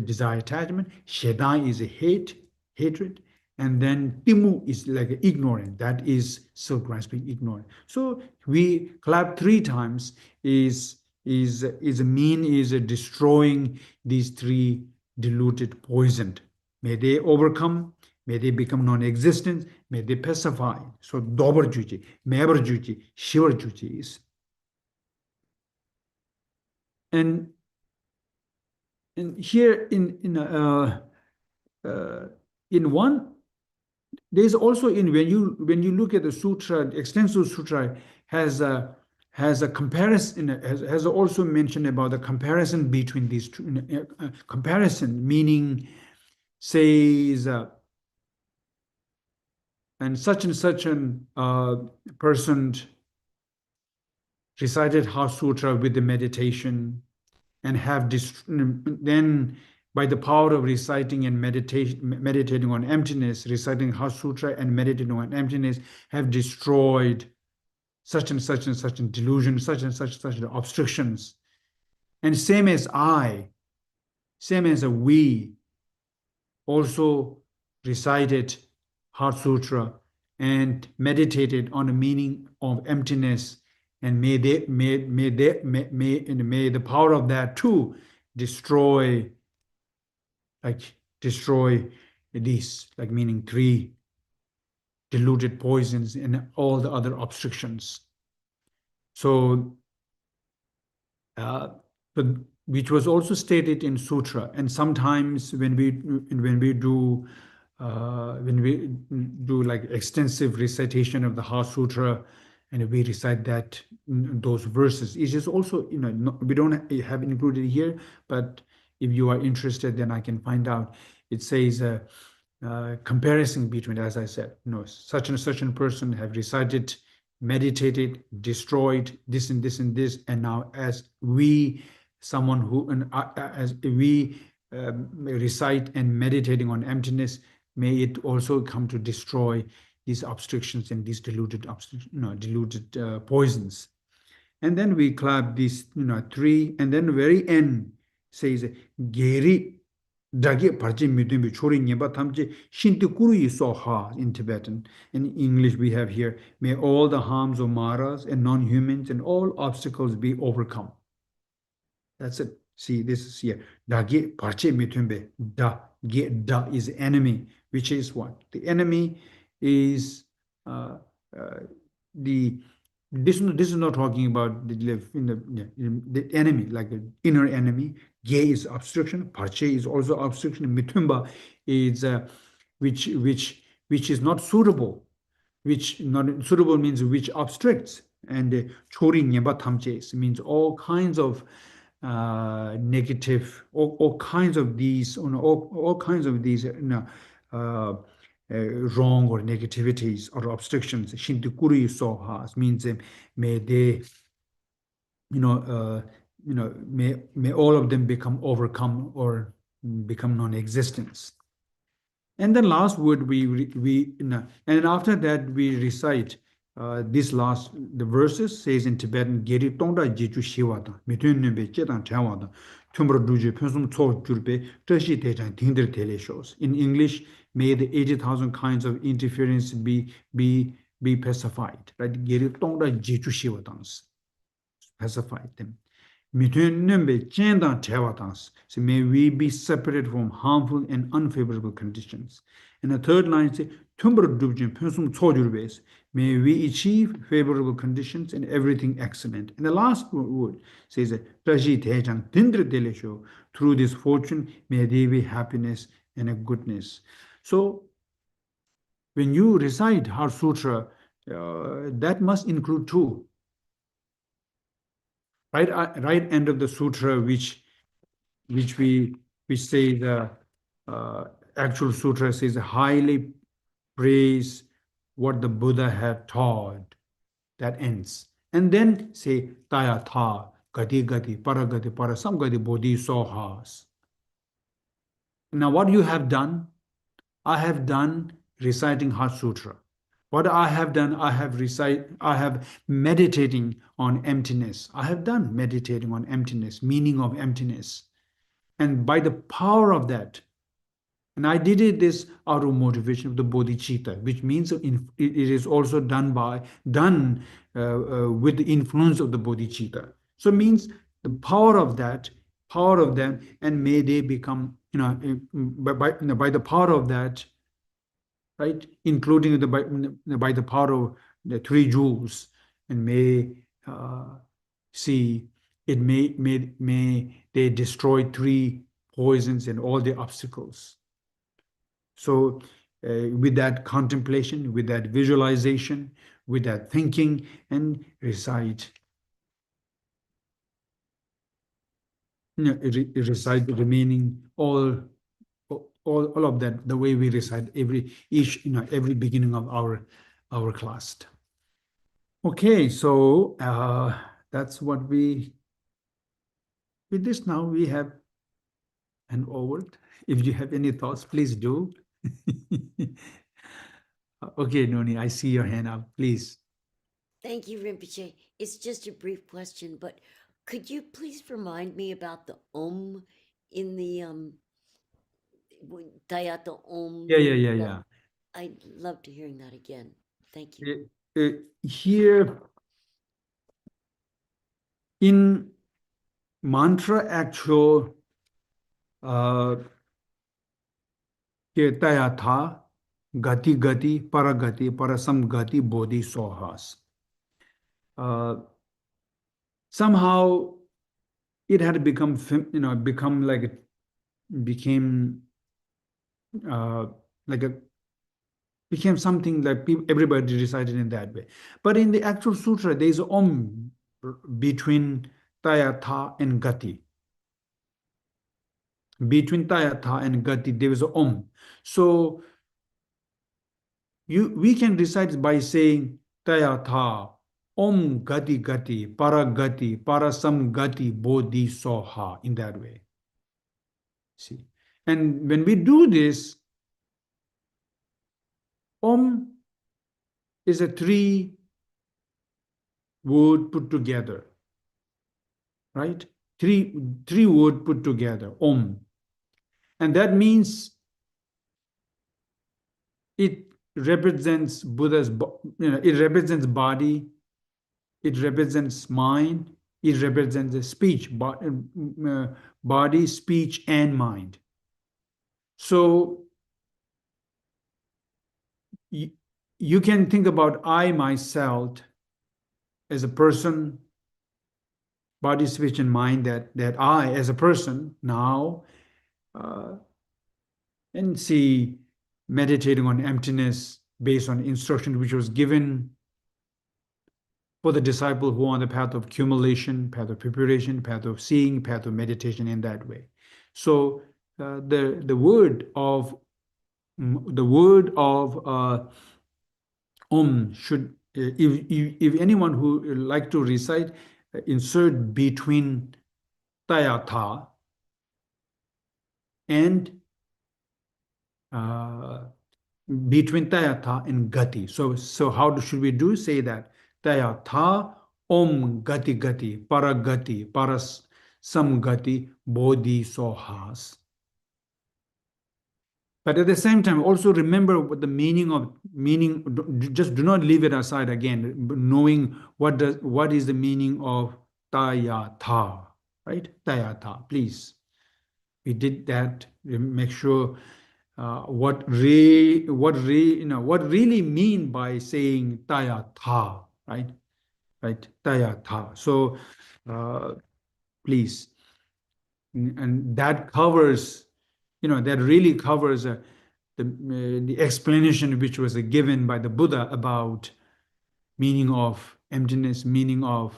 desire, attachment. Shedang is a hatred. And then Timu is like ignorant. That is self-grasping ignorant. So we clap three times is mean is destroying these three diluted poisoned. May they overcome, may they become non-existent, may they pacify. So Dobar Juji, Mebar Juji, Shivar Juji is. And here in one, there's also in when you look at the sutra, the extensive sutra has a comparison, has also mentioned about the comparison between these two. Comparison meaning says and such an person recited Heart Sutra with the meditation and have then by the power of reciting and meditating on emptiness, reciting Heart Sutra and meditating on emptiness, have destroyed such and such and such a delusion, such and such obstructions. And same as I, same as a we, also recited Heart Sutra and meditated on the meaning of emptiness, and may the power of that too destroy these, like meaning three diluted poisons and all the other obstructions. So, but which was also stated in sutra, and sometimes when we do like extensive recitation of the Heart Sutra, and we recite that those verses, it is also we don't have included here, but if you are interested, then I can find out. It says comparison between, as I said, such and such a person have recited, meditated, destroyed this and this and this, and now as we, someone who as we recite and meditating on emptiness, may it also come to destroy these obstructions and these diluted poisons. And then we clap these three, and then very end says geri dagi parchi midumbi chori nyeba tamche shinti kuru so ha in Tibetan. In English we have here, may all the harms of maras and non-humans and all obstacles be overcome. That's it. See, this is here. Dagi parchi midumbi da is enemy, which is what? The enemy is this is not talking about the enemy, like the inner enemy. Ge is obstruction, parche is also obstruction, mitumba is which is not suitable, which not suitable means which obstructs, and chori nyeba tamche means all kinds of negative, all kinds of these, all kinds of these wrong or negativities or obstructions. Shintikuri sohas means may they, may all of them become overcome or become non-existence. And the last word and after that we recite the verses says in Tibetan, Geri Tongda Jichu Shiwata, Mitun Nube Chetan Chawada, Tumbra Duju Pensum Tso Jurbe, Tashi Tejan Tingder Tele shows. In English, may the 80,000 kinds of interference be pacified. Right? Geri Tongda Jichu Shiwatans. Pacify them. So may we be separated from harmful and unfavorable conditions. And the third line says, may we achieve favorable conditions and everything excellent. And the last word says, through this fortune, may there be happiness and a goodness. So when you recite Heart Sutra, that must include two. Right end of the sutra, which we which say the uh, actual sutra says highly praise what the Buddha had taught. That ends, and then say taya tha gati gati paragati parasamgati bodhi sohas. Now, what you have done, I have done reciting Heart Sutra. What I have done, I have meditating on emptiness. I have done meditating on emptiness, meaning of emptiness. And by the power of that, and I did this out of motivation of the bodhicitta, which means it is also done with the influence of the bodhicitta. So it means the power of them, and may they become, by the power of that, right, including by the power of the three jewels, and may see it may they destroy three poisons and all the obstacles. So with that contemplation, with that visualization, with that thinking, and recite, recite the remaining all of that, the way we recite every beginning of our class. Okay, so that's what with this now we have an over. If you have any thoughts, please do. Okay, Noni, I see your hand up. Please. Thank you, Rinpoche. It's just a brief question, but could you please remind me about the in the Tayata Yeah. I'd love to hearing that again. Thank you. Here in mantra actual taya tha gati gati paragati parasam gati bodhi sohas. Somehow it had become like it became like a became something like everybody recited in that way. But in the actual sutra, there is om between taya tha and gati. Between taya tha and gati, there is om. So we can recite by saying taya tha om gati gati paragati parasam gati bodhi soha, in that way. See, and when we do this, om is a three word put together, right? Three word put together, om. And that means it represents Buddha's, it represents body, it represents mind, it represents the speech, body, speech, and mind. So you can think about I, myself, as a person, body, speech, and mind, that I, as a person, now, and see, meditating on emptiness based on instruction which was given for the disciple who are on the path of accumulation, path of preparation, path of seeing, path of meditation, in that way. So the word of om should, if anyone who like to recite, insert between taya tha and between taya tha and gati. So how should we do? Say that taya tha om gati gati paragati paras samgati bodhi sohas. But at the same time, also remember what the meaning. Just do not leave it aside again. Knowing what is the meaning of taya tha, right? Taya tha. Please, we did that. Make sure what really mean by saying taya tha, right? Right, taya tha. So please, and that covers, that really covers the explanation which was given by the Buddha about meaning of emptiness, meaning of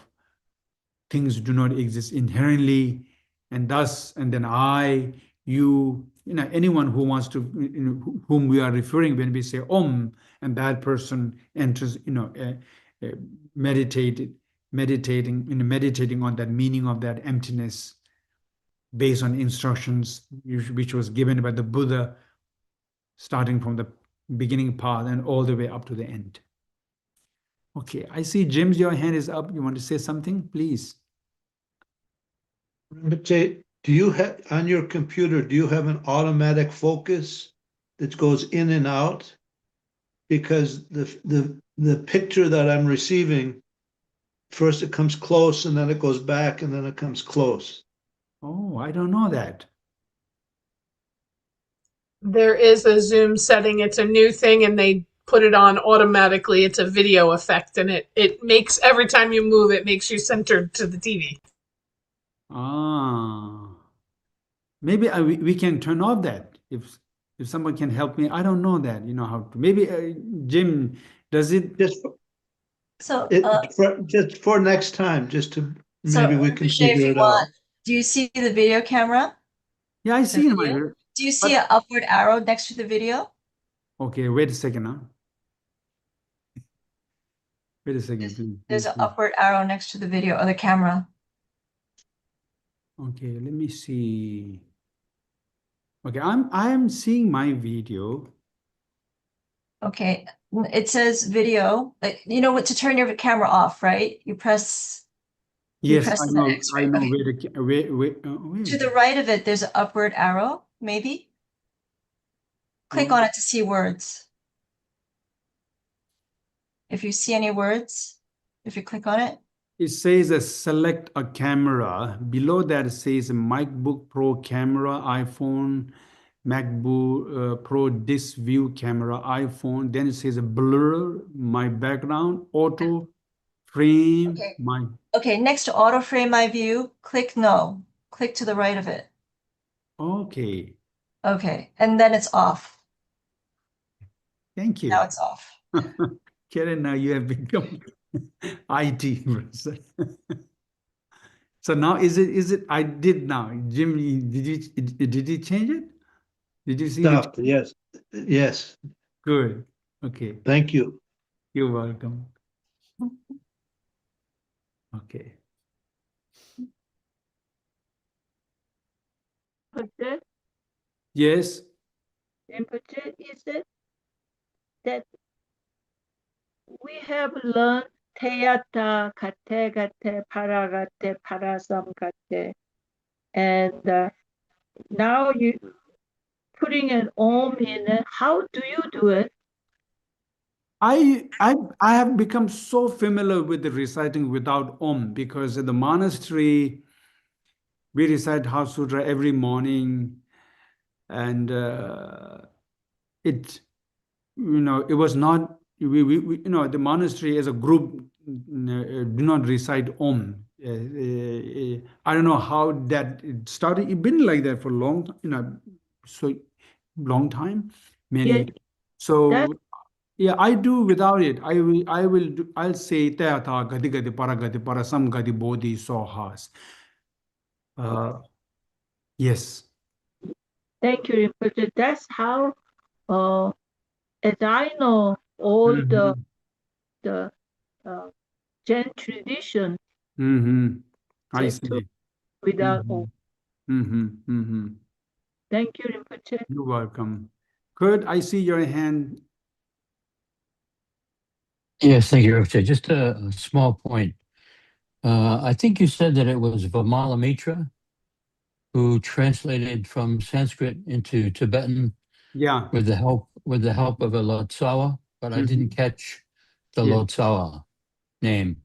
things do not exist inherently, and thus, and then I, you know, anyone who wants to, you know, whom we are referring when we say Om, and that person enters, you know, meditated, meditating, you know, meditating on that meaning of that emptiness based on instructions which was given by the Buddha, starting from the beginning path and all the way up to the end. Okay, I see James, your hand is up. You want to say something, please? Rinpoche, do you have on your computer, do you have an automatic focus that goes in and out? Because the picture that I'm receiving, first it comes close and then it goes back and then it comes close. Oh, I don't know that. There is a Zoom setting. It's a new thing and they put it on automatically. It's a video effect and it makes every time you move, it makes you centered to the TV. Ah, maybe we can turn off that if someone can help me. I don't know that, you know how to. Maybe Jim, does it? So, Just for next time, just to so maybe we can Rinpoche, if figure you it want, out. do you see the video camera? Yeah, I The see in my. video? Do you see but- an upward arrow next to the video? Okay, wait a second now. Wait a second, please. There's please, an please. upward arrow next to the video or the camera. Okay, let me see. Okay, I'm seeing my video. Okay. It says video. You know what, to turn your camera off, right? You press Yes, press I the know. X, I right? know Okay. where the where To is the it? right of it, there's an upward arrow, maybe. Click on it to see words. If you see any words, if you click on it. It says select a camera. Below that it says MacBook Pro camera, iPhone, MacBook Pro this view camera, iPhone. Then it says blur my background, auto frame Okay. my. Okay, next to auto frame my view, click no. Click to the right of it. Okay, Okay, and then it's off. thank Now you. it's off. Karen, now you have become IT person. So now is it I did now. Jim, did you change it? Did you see the Stopped, yes, yes, good? Okay, thank you. you're welcome. Okay. Rinpoche, Yes. Rinpoche, is it that we have learned Teyata, Kate, Gate, Paragate, Parasam Gate, and now you putting an Om in it. How do you do it? I have become so familiar with the reciting without Om because in the monastery we recite Heart Sutra every morning, and it you know it was not we you know the monastery as a group do not recite Om. I don't know how that it started. It's been like that for a long, you know, so long time, Yeah, many. So that yeah, I do without it. I'll say Tayata Gadi Gadi Paragati Parasam Gadi Bodhi Sohas. Uh, yes. thank you, Rinpoche. That's how, as I know, all Mm-hmm. the uh, Zen tradition Mm-hmm. I said to see. without Mm-hmm. Om. Mm-hmm. Mm-hmm. Thank you, Rinpoche. You're welcome. Good. I see your hand. Yes, thank you, Roche. Just a small point. I think you said that it was Vimalamitra who translated from Sanskrit into Tibetan Yeah. with the help of a Lotsawa, but I didn't Mm-hmm. catch the Yeah. Lotsawa name.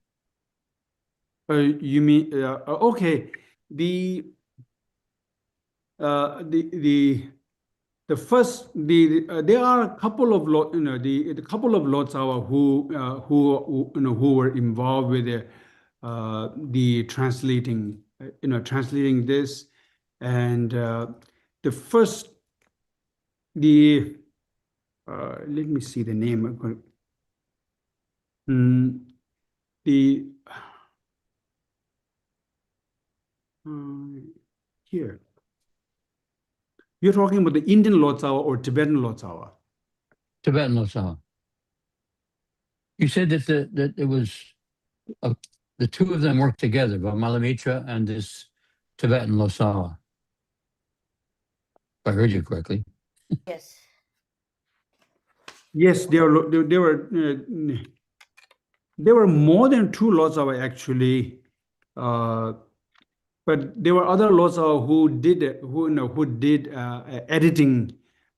You mean okay? The uh, the the the first there are a couple of lot you know the couple of lots who you know who were involved with the translating you know translating this and the first the let me see the name Mm, the here you're talking about the Indian Lotsawa or Tibetan Lotsawa? Tibetan Losao. You said that it was the two of them worked together, Malamitra and this Tibetan Losao. If I heard you correctly. Yes. Yes, there were more than two Lotsawa actually. But there were other Lotsawa who did editing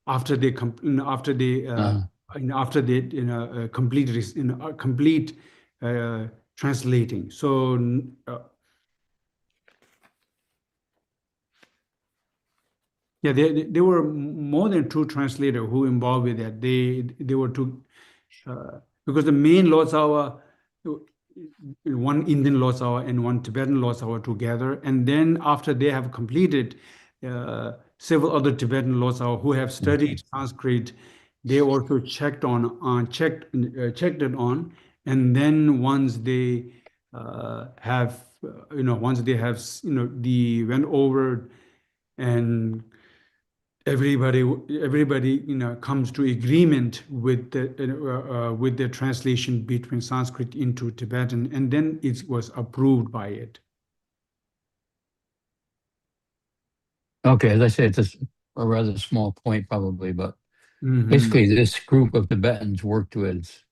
after they complete translating. So yeah, there were more than two translators who involved with that. They were two because the main Lotsawa, one Indian Lotsawa and one Tibetan Lotsawa together, and then after they have completed, several other Tibetan Lotsawa who have studied Sanskrit, they also checked it on, and then once they have once they have the went over and everybody comes to agreement with the translation between Sanskrit into Tibetan, and then it was approved by it. Okay, as I said, it's a rather small point probably, but Mhm. basically this group of Tibetans worked with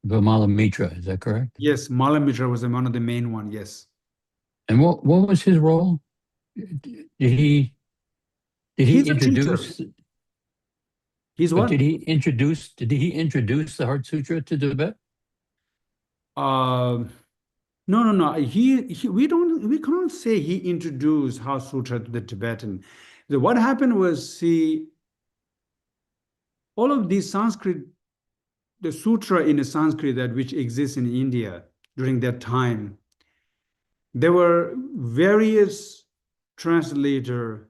Vimalamitra, is that correct? Yes, Malamitra was one of the main one. Yes, And what was his role? Did he he's a introduce teacher. He's but what? did he introduce the Heart Sutra to Tibet? No. We cannot say he introduced Heart Sutra to the Tibetan. What happened was, see, all of these Sanskrit, the sutra in a Sanskrit that which exists in India during that time, there were various translator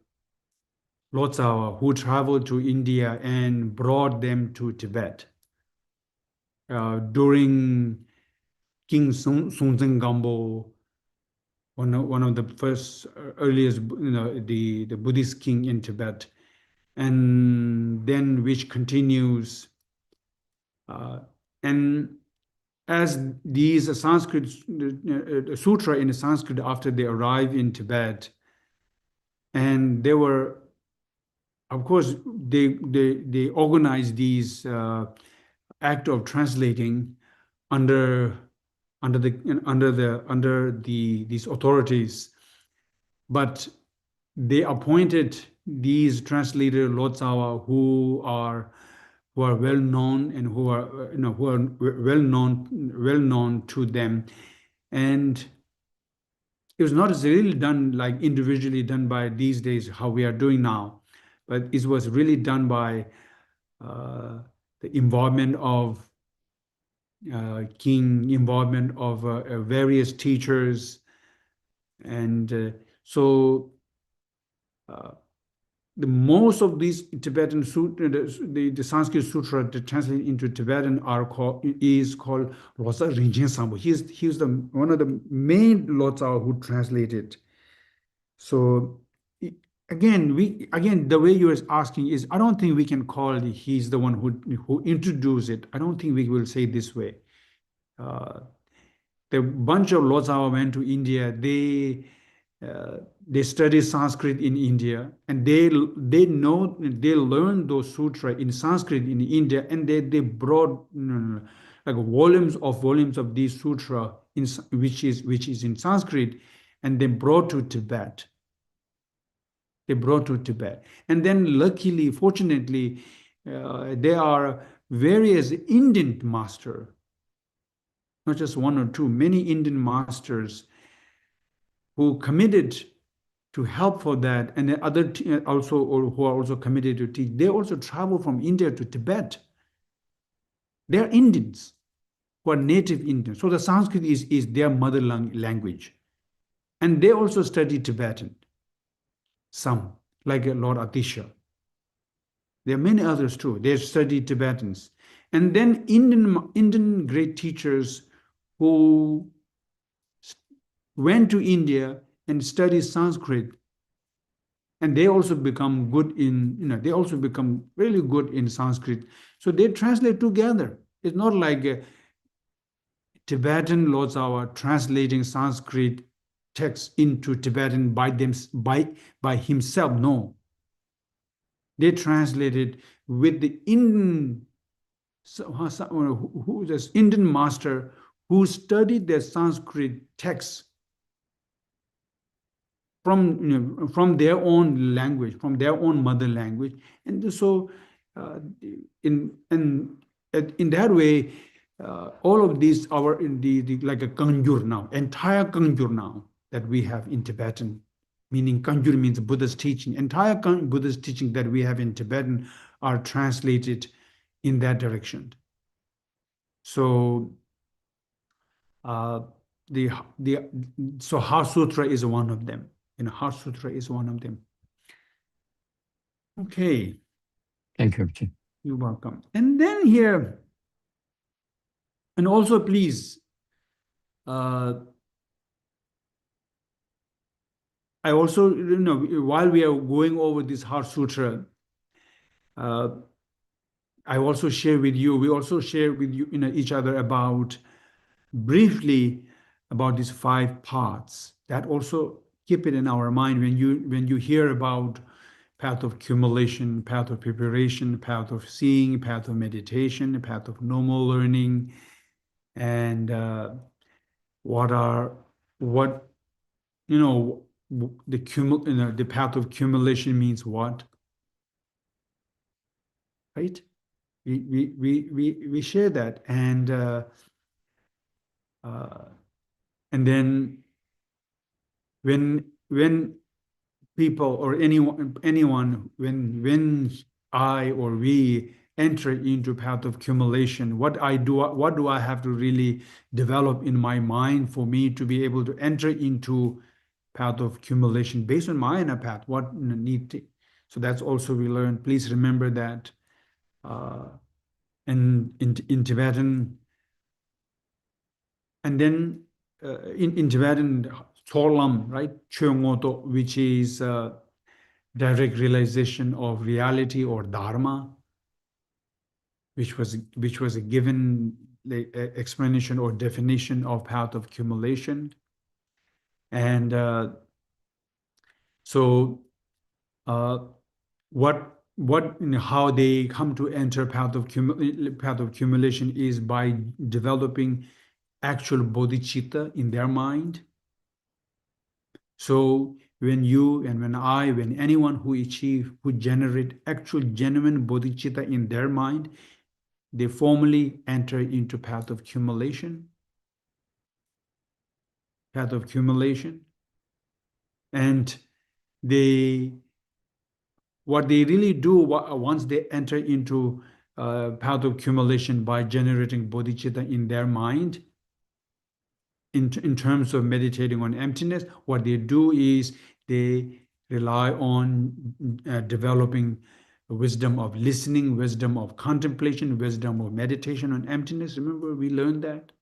Lotsawa who traveled to India and brought them to Tibet. During King Sunzang Gampo, one of the first earliest, the Buddhist king in Tibet, and then which continues, and as these Sanskrit sutra in Sanskrit after they arrive in Tibet, and they were, of course, they organized these act of translating under these authorities, but they appointed these translator Lotsawa who are well known and who are well known to them, and it was not really done like individually done by these days how we are doing now, but it was really done by the involvement of king, involvement of various teachers, and so the most of these Tibetan sutra, the Sanskrit sutra that translate into Tibetan is called Lotsa Rinchen Sambo. He's one of the main Lotsa who translated. So again, the way you are asking is, I don't think we can call he's the one who introduced it. I don't think we will say this way. The bunch of Lotsa went to India. They study Sanskrit in India, and they learned those sutras in Sanskrit in India, and they brought like volumes of these sutra which is in Sanskrit, and they brought to Tibet. And then luckily, fortunately, there are various Indian masters, not just one or two, many Indian masters who committed to help for that, and the other also, or who are also committed to teach. They also travel from India to Tibet. They are Indians who are native Indians. So the Sanskrit is their mother language. And they also study Tibetan. Some, like Lord Atisha. There are many others too. They study Tibetans. And then Indian great teachers who went to India and studied Sanskrit, and they also become good in, they also become really good in Sanskrit. So they translate together. It's not like Tibetan Lords are translating Sanskrit texts into Tibetan by himself. No, they translated with the Indian who this Indian master who studied the Sanskrit texts from their own language, from their own mother language, and so in that way, all of these are in the like a kanjur now, entire kanjur now that we have in Tibetan, meaning kanjur means Buddha's teaching. Entire Buddha's teaching that we have in Tibetan are translated in that direction. So the so Heart Sutra is one of them. Heart Sutra is one of them. Okay. Thank you, Rinpoche. You're welcome. And then here, and also please, I also, while we are going over this Heart Sutra, I also share with you, we also share with you, each other about, briefly, about these 5 parts. That also keep it in our mind when you hear about path of accumulation, path of preparation, path of seeing, path of meditation, path of normal learning, and the path of accumulation means what, right? We share that, and then when people or anyone when I or we enter into path of accumulation, what do I have to really develop in my mind for me to be able to enter into path of accumulation based on my inner path? What need to, so that's also we learn. Please remember that in Tibetan, and then in Tibetan, Cholam, right? Chöngoto, which is direct realization of reality or Dharma, which was a given explanation or definition of path of accumulation. And so how they come to enter path of accumulation is by developing actual bodhicitta in their mind. So when you and when anyone who generate actual genuine bodhicitta in their mind, they formally enter into path of accumulation. And what they really do once they enter into path of accumulation by generating bodhicitta in their mind, in terms of meditating on emptiness, what they do is they rely on developing wisdom of listening, wisdom of contemplation, wisdom of meditation on emptiness. Remember, we learned that.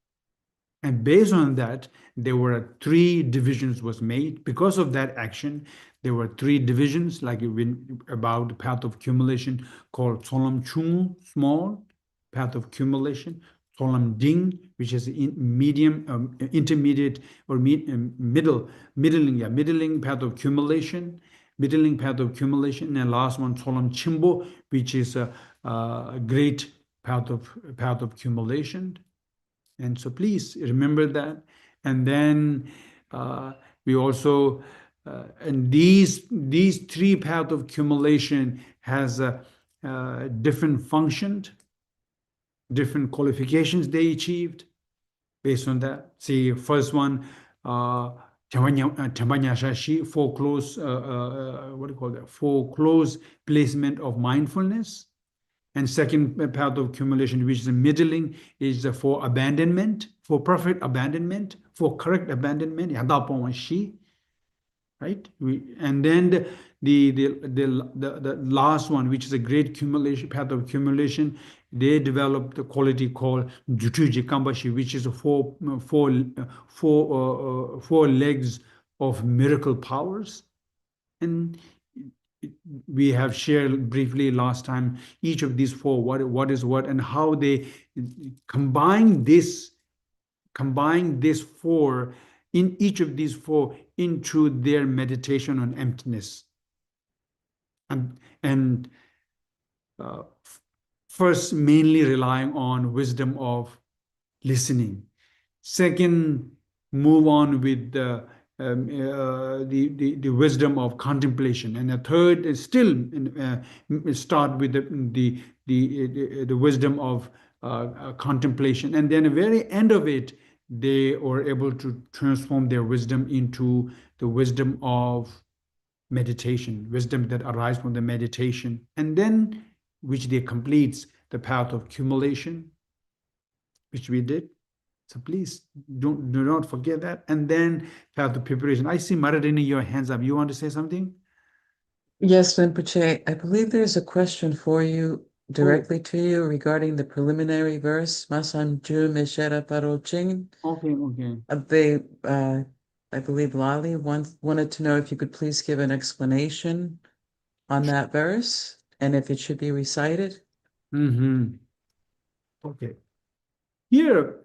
And based on that, there were 3 divisions was made. Because of that action, there were 3 divisions, like about the path of accumulation, called Solam Chungu, small path of accumulation, Solam Ding, which is medium, intermediate, or middling path of accumulation, and last one, Solam Chimbo, which is a great path of accumulation. And so please remember that. And then we also, and these 3 paths of accumulation has different functions, different qualifications they achieved based on that. See, first one, Tambanyashashi, foreclose, what do you call that? Foreclose placement of mindfulness. And second path of accumulation, which is middling, is for abandonment, for perfect abandonment, for correct abandonment, right? And then the last one, which is a great accumulation, path of accumulation, they developed a quality called Jutuji Kambashi, which is four legs of miracle powers. And we have shared briefly last time each of these four, what is what, and how they combine this four, in each of these four, into their meditation on emptiness. And first, mainly relying on wisdom of listening. Second, move on with the wisdom of contemplation, and the third is still start with the wisdom of contemplation, and then at the very end of it, they were able to transform their wisdom into the wisdom of meditation, wisdom that arises from the meditation, and then which they completes the path of accumulation, which we did. So please do not forget that. And then path of preparation. I see Maradini, your hands up. You want to say something? Yes, Rinpoche, I believe there's a question for you directly to you regarding the preliminary verse, Masam Ju Meshera Paroching. Okay. I believe Lali wanted to know if you could please give an explanation on that verse and if it should be recited. Okay. Here,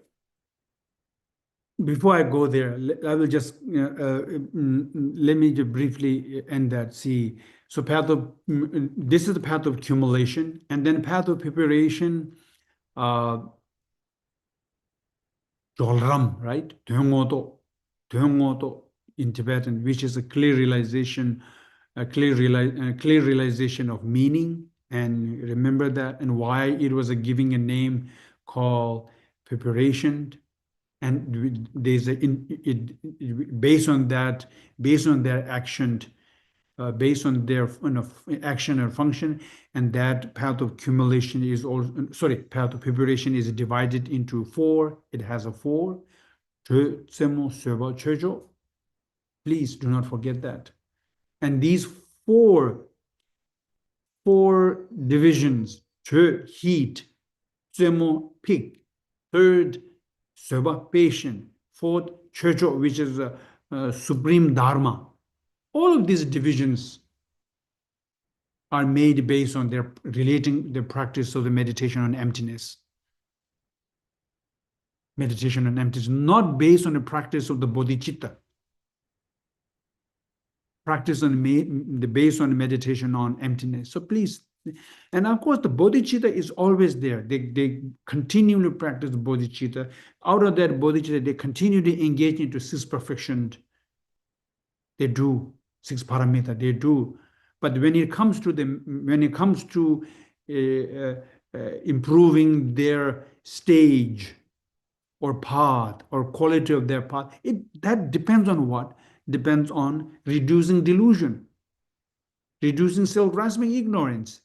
before I go there, I will just let me just briefly end that. See, so this is the path of accumulation, and then path of preparation. Dolram, right? Dhyongoto in Tibetan, which is a clear realization of meaning. And remember that, and why it was giving a name called preparation. And there's based on their action, based on their action or function, and that path of accumulation is also, path of preparation is divided into four. It has a four. Please do not forget that. And these four divisions, heat, peak, third, patient, fourth, which is supreme dharma. All of these divisions are made based on their relating the practice of the meditation on emptiness. Meditation on emptiness, not based on the practice of the bodhicitta. Practice on based on meditation on emptiness. So please, and of course, the bodhicitta is always there. They continually practice the bodhicitta. Out of that bodhicitta, they continue to engage into six perfection. They do six paramita. They do, but when it comes to improving their stage or path or quality of their path, that depends on what? Depends on reducing delusion, reducing self-grasping ignorance.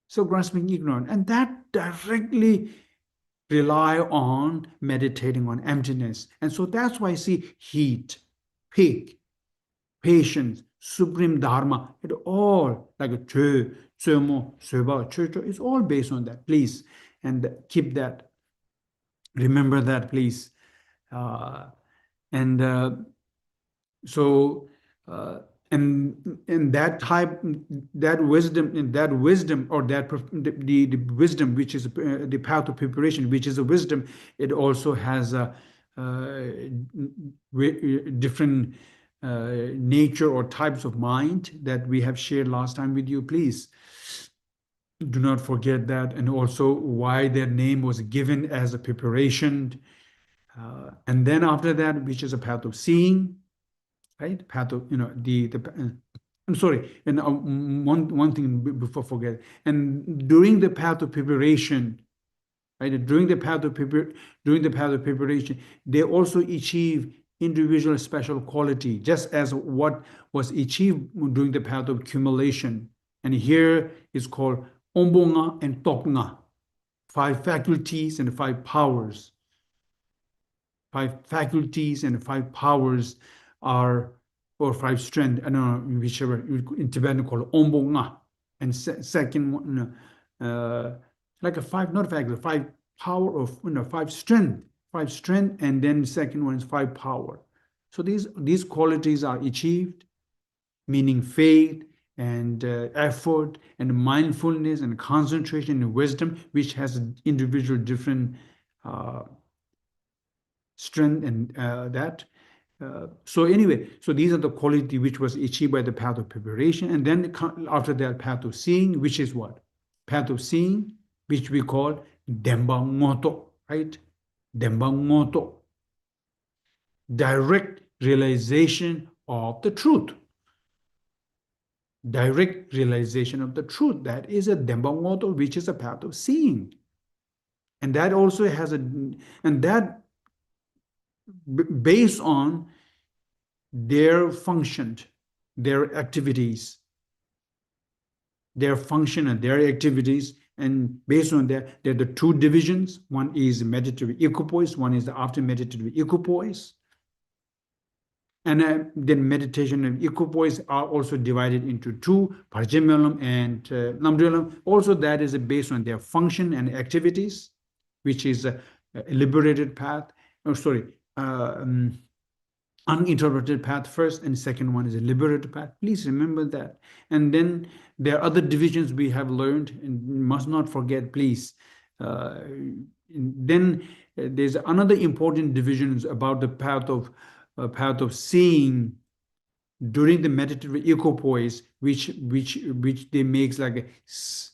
Self-grasping ignorance, and that directly rely on meditating on emptiness. And so that's why I see heat, peak, patience, supreme dharma, it all like a chö, tsumo, soba, chocho, it's all based on that, please. And keep that, remember that, please. And that type, that wisdom, or the wisdom, which is the path of preparation, which is a wisdom, it also has a different nature or types of mind that we have shared last time with you. Please do not forget that, and also why their name was given as a preparation. And then after that, which is a path of seeing, right? Path of, I'm sorry, and one thing before forget, and during the path of preparation, right? During the path of preparation, they also achieve individual special quality, just as what was achieved during the path of accumulation. And here is called Ombonga and Toknga, 5 faculties and 5 powers. 5 faculties and 5 powers are, or 5 strength, I don't know, whichever, in Tibetan called Ombonga. And second one, like a five, not five, five power of, five strength, and then second one is five power. So these qualities are achieved, meaning faith and effort and mindfulness and concentration and wisdom, which has individual different strength and that. So anyway, so these are the quality which was achieved by the path of preparation. And then after that, path of seeing, which is what? Path of seeing, which we call Demba Ngoto, right? Demba Ngoto. Direct realization of the truth. Direct realization of the truth. That is a Demba Ngoto, which is a path of seeing. And that also has and that based on their function, their activities, their function and their activities, and based on that, there are the two divisions. One is meditative equipoise, one is the after meditative equipoise. And then meditation and equipoise are also divided into two, Parjamelam and Namdrelam. Also, that is based on their function and activities, which is a liberated path. Oh, sorry, uninterrupted path first, and second one is a liberated path. Please remember that. And then there are other divisions we have learned, and must not forget, please. Then there's another important division about the path of seeing during the meditative equipoise, which they makes like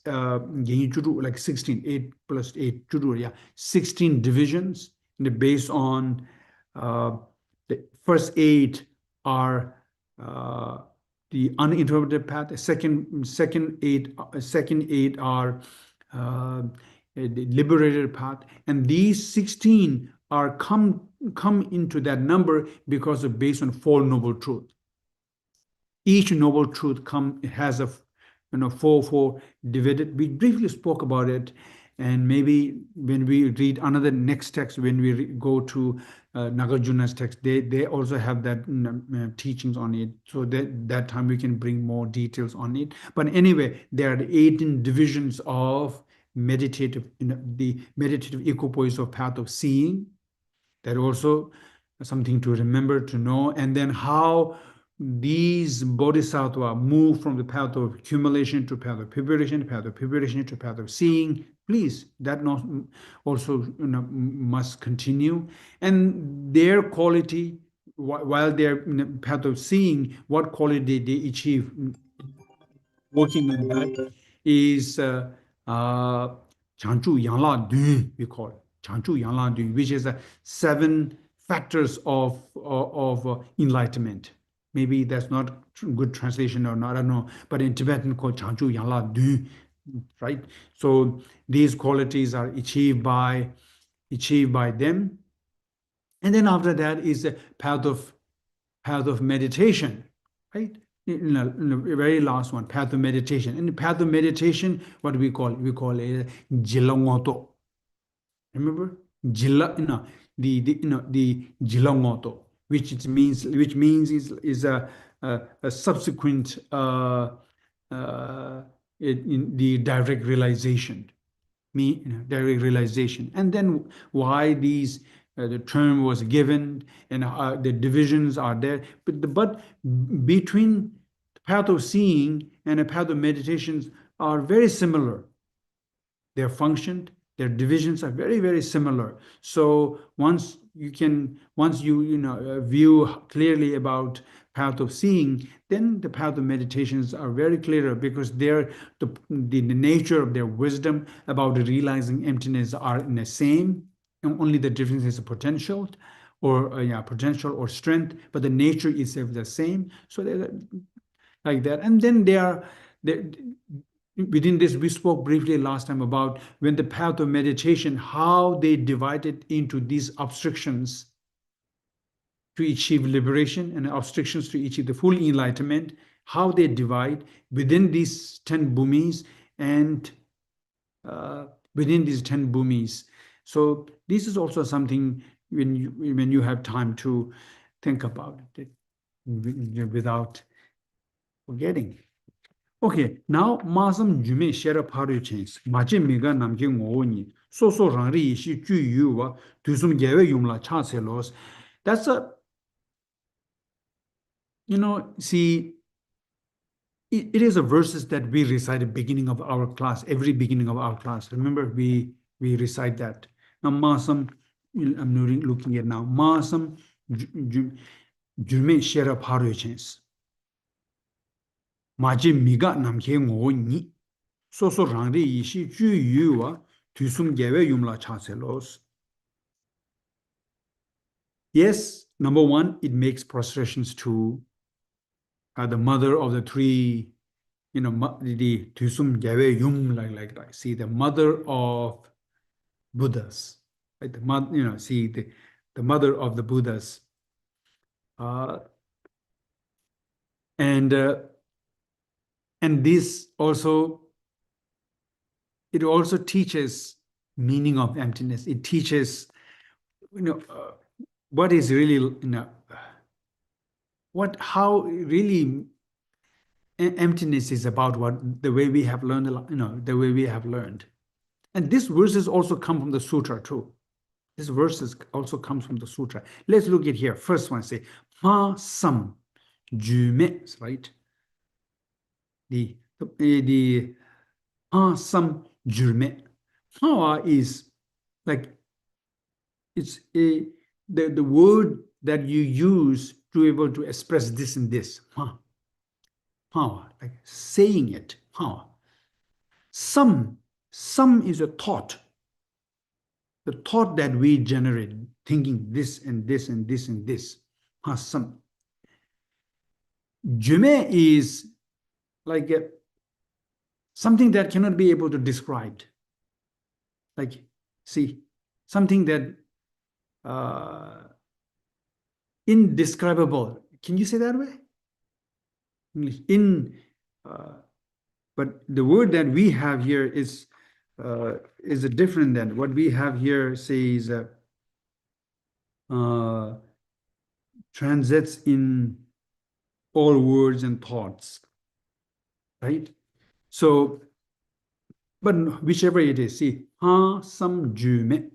like 16, 8 plus 8 to do, yeah, 16 divisions based on the first 8 are the uninterrupted path. Second 8 are the liberated path, and these 16 are come into that number because of based on 4 noble truth. Each noble truth has a four divided. We briefly spoke about it, and maybe when we read another next text, when we go to Nagarjuna's text, they also have that teachings on it. So that time we can bring more details on it. But anyway, there are 18 divisions of meditative, the meditative equipoise of path of seeing. That also something to remember, to know. And then how these bodhisattva move from the path of accumulation to path of preparation, path of preparation to path of seeing. Please, that also must continue. And their quality, while they're in the path of seeing, what quality they achieve working on that is Chanchu Yangla Du, we call it. Chanchu Yangla Du, which is 7 factors of enlightenment. Maybe that's not good translation or not, I don't know. But in Tibetan, called Chanchu Yangla Du, right? So these qualities are achieved by them. And then after that is the path of meditation, right? The very last one, path of meditation. And the path of meditation, what do we call it? We call it Jilangoto. Remember? The Jilangoto, which means is a subsequent in the direct realization. Direct realization. And then why these the term was given, and the divisions are there. But between the path of seeing and the path of meditations are very similar. Their function, their divisions are very, very similar. So once you view clearly about path of seeing, then the path of meditations are very clear, because the nature of their wisdom about realizing emptiness are in the same, and only the difference is potential or potential or strength, but the nature is the same. So they're like that. And then within this, we spoke briefly last time about when the path of meditation, how they divided into these obstructions to achieve liberation and obstructions to achieve the full enlightenment, how they divide within these 10 bhumis and within these 10 bhumis. So this is also something when you have time to think about it without forgetting. Okay, now masam jume shera paru chens. Mache miga namke ngoni. So so rangri ishi ju yu wa dusum gewe yumla cha selos. That's a, see, it is a verses that we recite at the beginning of our class, every beginning of our class. Remember, we recite that. Now masam, I'm looking at now. Masam jume shera paru chens. Mache miga namke ngoni. So so rangri ishi ju yu wa dusum gewe yumla cha selos. Yes, number one, it makes prostrations to the mother of the three, the Tusum Gyave Yum, like see the mother of Buddhas, right? The mother, see the mother of the Buddhas, and this also, it also teaches meaning of emptiness. It teaches, what is really, how really emptiness is about, what the way we have learned, the way we have learned. And these verses also come from the sutra too. This verses also comes from the sutra. Let's look at here. First one, say ma sam jume, right? The ma sam jume. Ma is like, it's the word that you use to be able to express this and this. Ma, like saying it. Ma. Some is a thought. The thought that we generate, thinking this and this and this and this. Some. Jume is like something that cannot be able to describe. Like, see, something that indescribable. Can you say that way? English. But the word that we have here is different than what we have here. Says transits in all words and thoughts, right? So, but whichever it is, see, ha sam jume.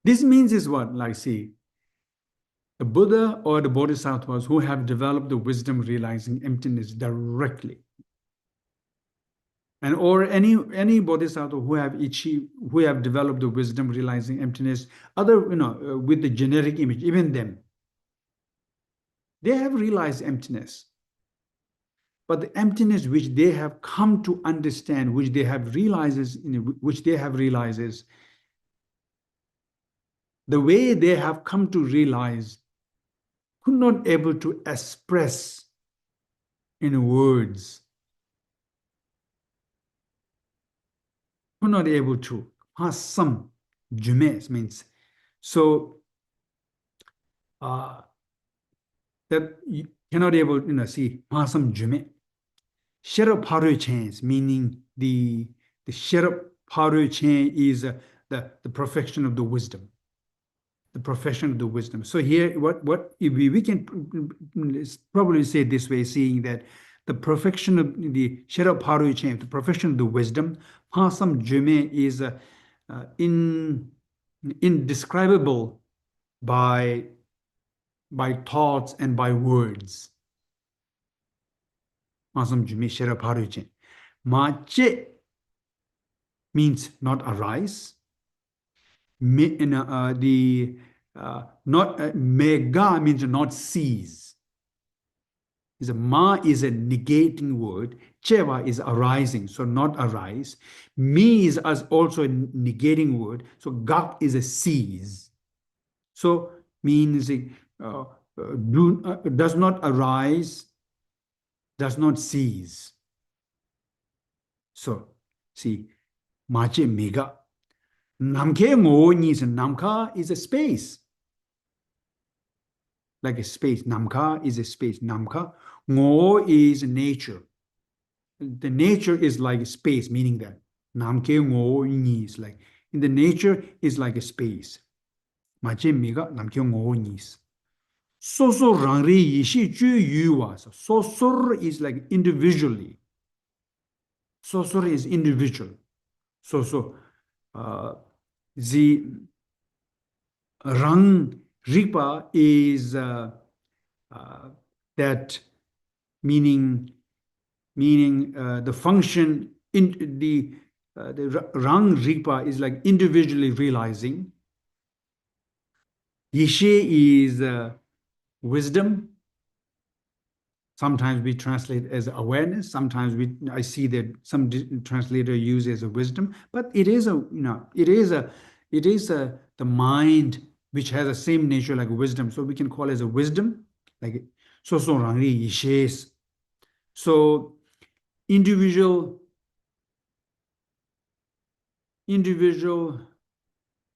This means is what, like, see, the Buddha or the Bodhisattvas who have developed the wisdom realizing emptiness directly, and or any Bodhisattva who have developed the wisdom realizing emptiness, other, with the generic image, even them, they have realized emptiness. But the emptiness which they have come to understand, which they have realized is, the way they have come to realize, could not able to express in words, could not able to. Some jumes means, so that you cannot able, see, some jume. Sherab paru chains, meaning the Sherab paru chain is the perfection of the wisdom. The perfection of the wisdom. So here, what if we can probably say this way, seeing that the perfection of the Sherab paru chain, the perfection of the wisdom, Pasam Jume is indescribable by thoughts and by words. Masam Jume Sherab paru chain. Mache means not arise. Not mega means not cease. Ma is a negating word. Cheva is arising, so not arise. Me is as also a negating word, so gak is a cease. So means does not arise, does not cease. So see, mache mega. Namke ngo is namka is a space. Like a space. Namka is a space. Namka. Ngo is nature. The nature is like a space, meaning that. Namke ngo is like, in the nature is like a space. Mache miga namke ngo is. So so rangri yishi ju yu was. So so is like individually. So so is individual. So so the rang ripa is that meaning the function in the rang ripa is like individually realizing. Yishe is wisdom. Sometimes we translate as awareness. Sometimes I see that some translator use as a wisdom, but it is the mind which has the same nature like wisdom. So we can call it as a wisdom, like so rangri yishes. So individual,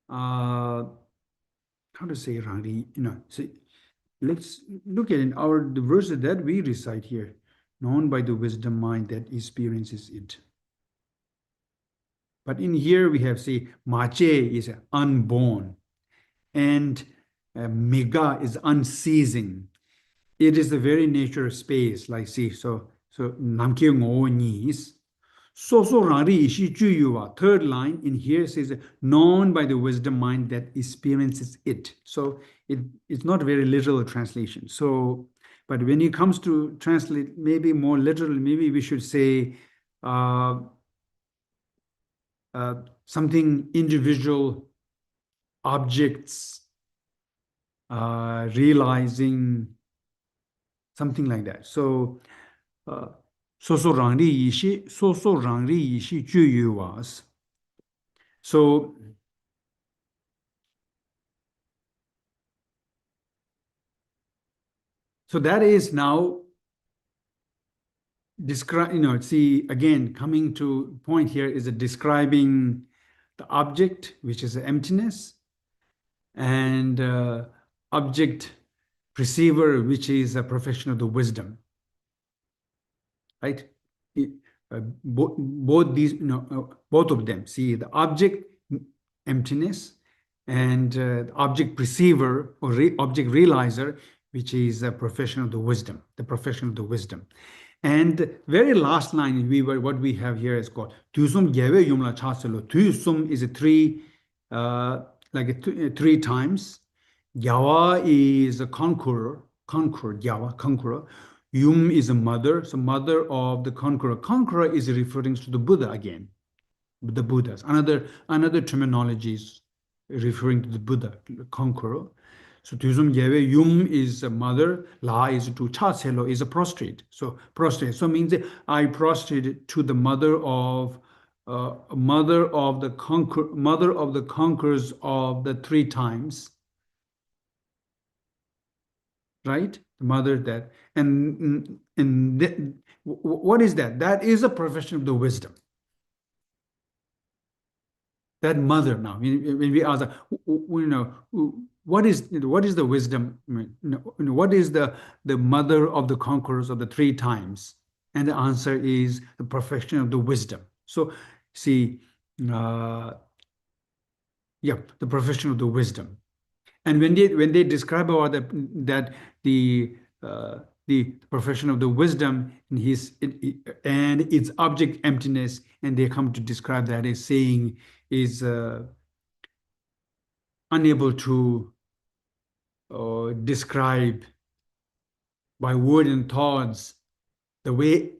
how to say rangri, so let's look at the verses that we recite here. Known by the wisdom mind that experiences it. But in here we have, say, mache is unborn, and mega is unceasing. It is the very nature of space, like see, so namkyo ngo nis. So rari ishi juyuwa. Third line in here says known by the wisdom mind that experiences it. So it's not very literal translation. So, but when it comes to translate, maybe more literal, maybe we should say something individual objects realizing something like that. So so rangri yishi juyu was. So that is now describe, see again, coming to point here is describing the object, which is the emptiness, and object perceiver, which is a profession of the wisdom, right? Both these, both of them, see the object emptiness and the object perceiver or object realizer, which is a profession of the wisdom, the profession of the wisdom. And the very last line, what we have here is called Tusum Geve Yumla Chaselo. Tusum is a three, three times. Yawa is a conqueror, Yawa, conqueror. Yum is a mother, so mother of the conqueror. Conqueror is referring to the Buddha again, the Buddhas. Another terminology is referring to the Buddha, conqueror. So Tuzum Yeve, Yum is a mother, La is to Chaselo is a prostrate. So prostrate. So means I prostrated to the mother of the conquerors of the three times. Right? The mother that what is that? That is a profession of the wisdom. That mother now, when we ask, what is the wisdom? What is the mother of the conquerors of the three times? And the answer is the perfection of the wisdom. So see, the perfection of the wisdom. And when they describe about the profession of the wisdom and its object emptiness, and they come to describe that as saying is unable to describe by word and thoughts the way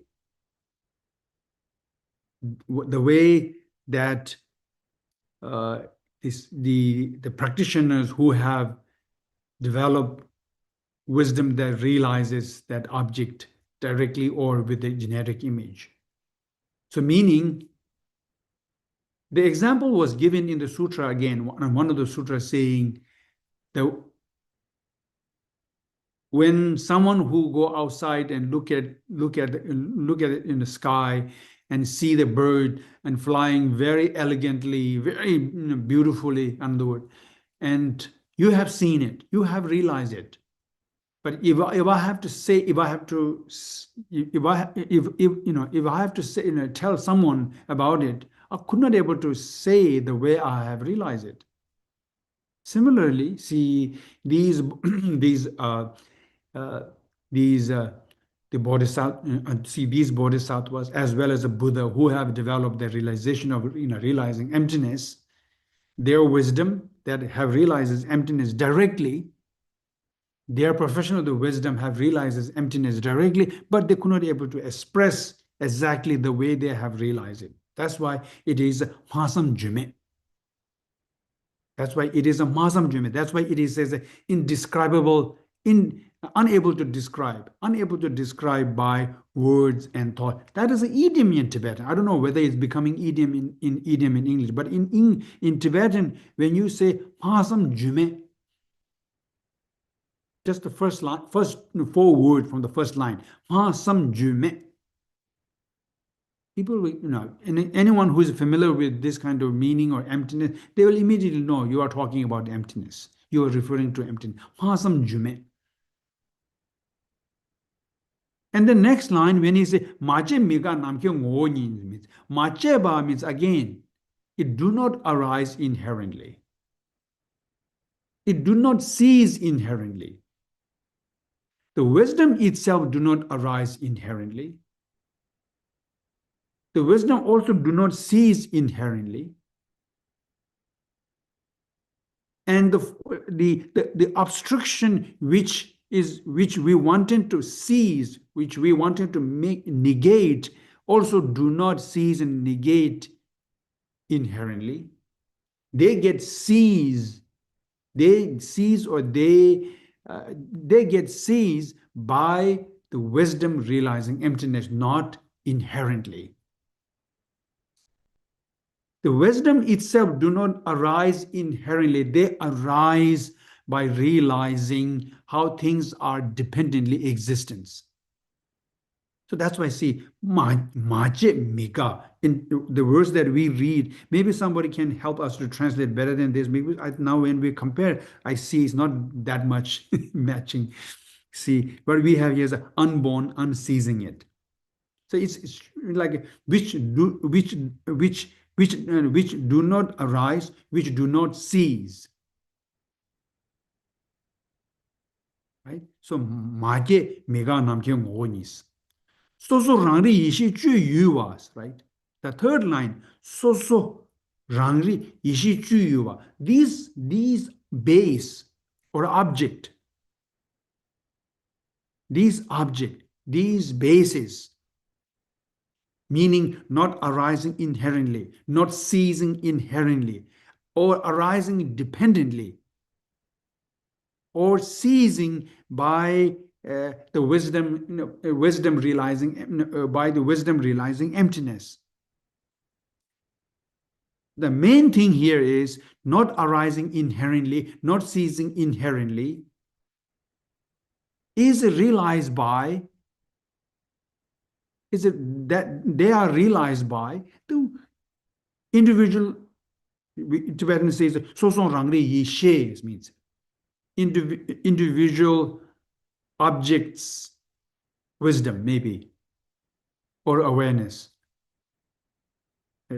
that the practitioners who have developed wisdom that realizes that object directly or with a generic image. So meaning, the example was given in the sutra again, one of the sutras saying that when someone who go outside and look at it in the sky and see the bird and flying very elegantly, very beautifully, underwood, and you have seen it, you have realized it. But if I have to say, if I have to say, tell someone about it, I could not able to say the way I have realized it. Similarly, see these these the bodhisattva, see these bodhisattvas as well as the Buddha who have developed the realization of realizing emptiness, their wisdom that have realizes emptiness directly, their professional the wisdom have realizes emptiness directly, but they could not able to express exactly the way they have realized it. That's why it is Masam Jume. That's why it is a Masam Jume. That's why it is as indescribable, unable to describe by words and thought. That is an idiom in Tibetan. I don't know whether it's becoming idiom in idiom in English, but in Tibetan, when you say Masam Jume, just the first line, first 4 words from the first line, Masam Jume. People will, anyone who is familiar with this kind of meaning or emptiness, they will immediately know you are talking about emptiness. You are referring to emptiness. Masam Jume. And the next line, when he says, Mache Miga Namke Ngo means, Mache Ba means again, it do not arise inherently. It do not cease inherently. The wisdom itself do not arise inherently. The wisdom also do not cease inherently. And the obstruction which we wanted to cease, which we wanted to negate, also do not cease and negate inherently. They get seized. They cease or they get seized by the wisdom realizing emptiness, not inherently. The wisdom itself do not arise inherently. They arise by realizing how things are dependently existence. So that's why I see Maje Mika in the words that we read. Maybe somebody can help us to translate better than this. Maybe now when we compare, I see it's not that much matching. See, what we have here is unborn, unceasing it. So it's like which do not arise, which do not cease. Right? So Maje Mega Namke Ngonis. So Rangri Yishi Ju Yuwas, right? The third line, so Rangri Yishi Ju Yuwa. These base or object, these bases, meaning not arising inherently, not ceasing inherently, or arising dependently, or ceasing by the wisdom, by the wisdom realizing emptiness. The main thing here is not arising inherently, not ceasing inherently, is realized by, is it that they are realized by the individual. Tibetan says so rangri yi she means individual objects, wisdom maybe, or awareness.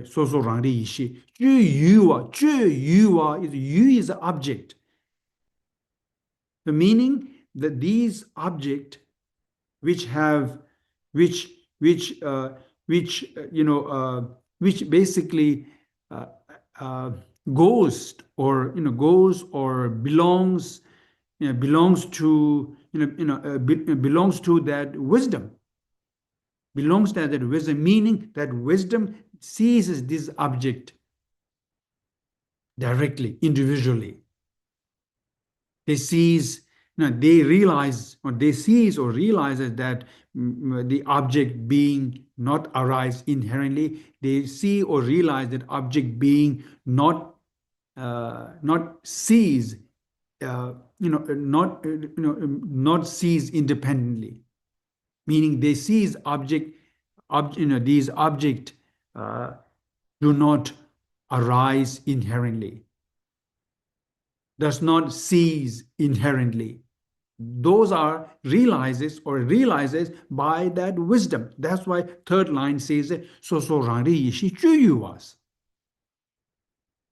So rangri yi she. Ju yu is the object. The meaning that these objects which have which basically goes or belongs to that wisdom, meaning that wisdom seizes this object directly, individually. They seize, they realize or they seize or realizes that the object being not arise inherently. They see or realize that object being not seize, not seize independently. Meaning they seize these object do not arise inherently, does not cease inherently. Those are realizes by that wisdom. That's why third line says so rangri yishi ju yuwas.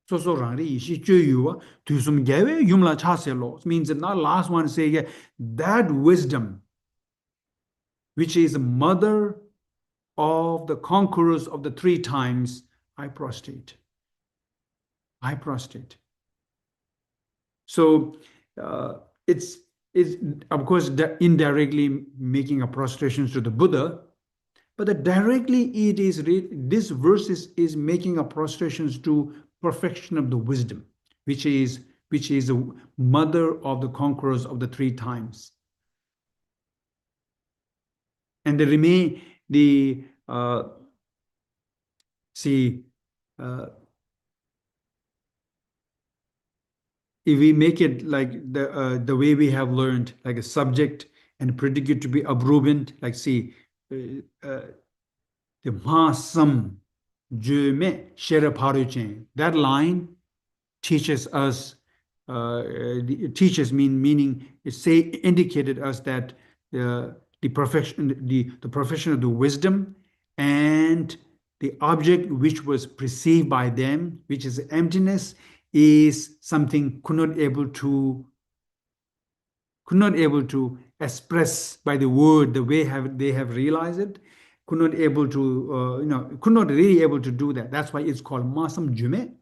So so rangri ishi chuyuwa tusum gewe yumla chaselo means not last one say that wisdom which is the mother of the conquerors of the three times, I prostrate. I prostrate. So it's of course indirectly making a prostration to the Buddha, but directly it is this verse is making a prostrations to perfection of the wisdom, which is the mother of the conquerors of the three times. And the remain the see if we make it like the way we have learned, like a subject and a predicate to be abrubant, like see the masam jume sheraparuchen. That line teaches us. Teaches meaning it say indicated us that the profession of the wisdom and the object which was perceived by them, which is emptiness, is something could not able to express by the word the way they have realized it, could not able to could not really able to do that. That's why it's called masam jume.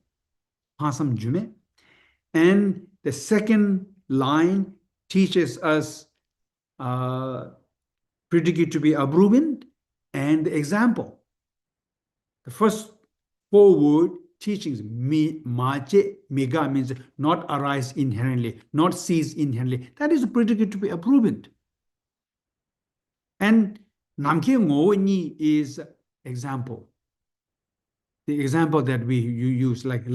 And the second line teaches us predicate to be abrubant and the example. The first four word teachings, mache, mega means not arise inherently, not cease inherently. That is a predicate to be abrubant. And namke ngo is example. The example that you use like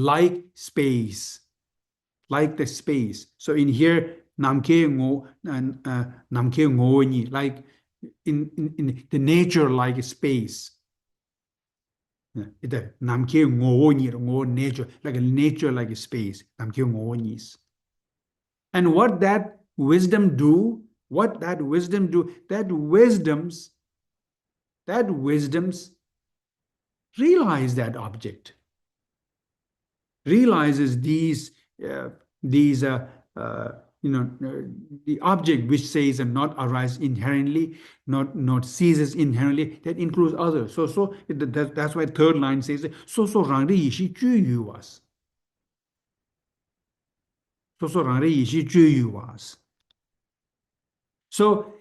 space, like the space. So in here, namke ngo ni, like in the nature like space. It namke ngo ni, ngo nature, like a nature like a space. Namke ngo nis. And what that wisdom do? What that wisdom do? That wisdoms realize that object, realizes these the object which says and not arise inherently, not ceases inherently, that includes others. So that's why third line says so rangri yishi ju yu was. So rangri yishi ju yu was. So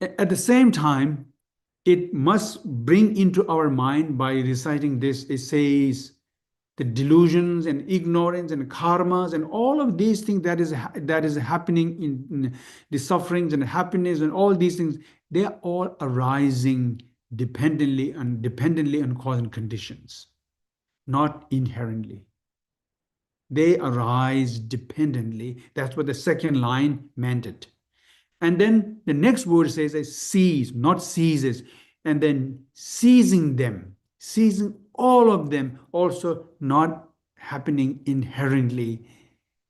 at the same time, it must bring into our mind by reciting this. It says the delusions and ignorance and karmas and all of these things that is happening in the sufferings and happiness and all these things, they are all arising dependently on cause and conditions, not inherently. They arise dependently. That's what the second line meant it. And then the next word says cease, not ceases, and then seizing them, seizing all of them, also not happening inherently.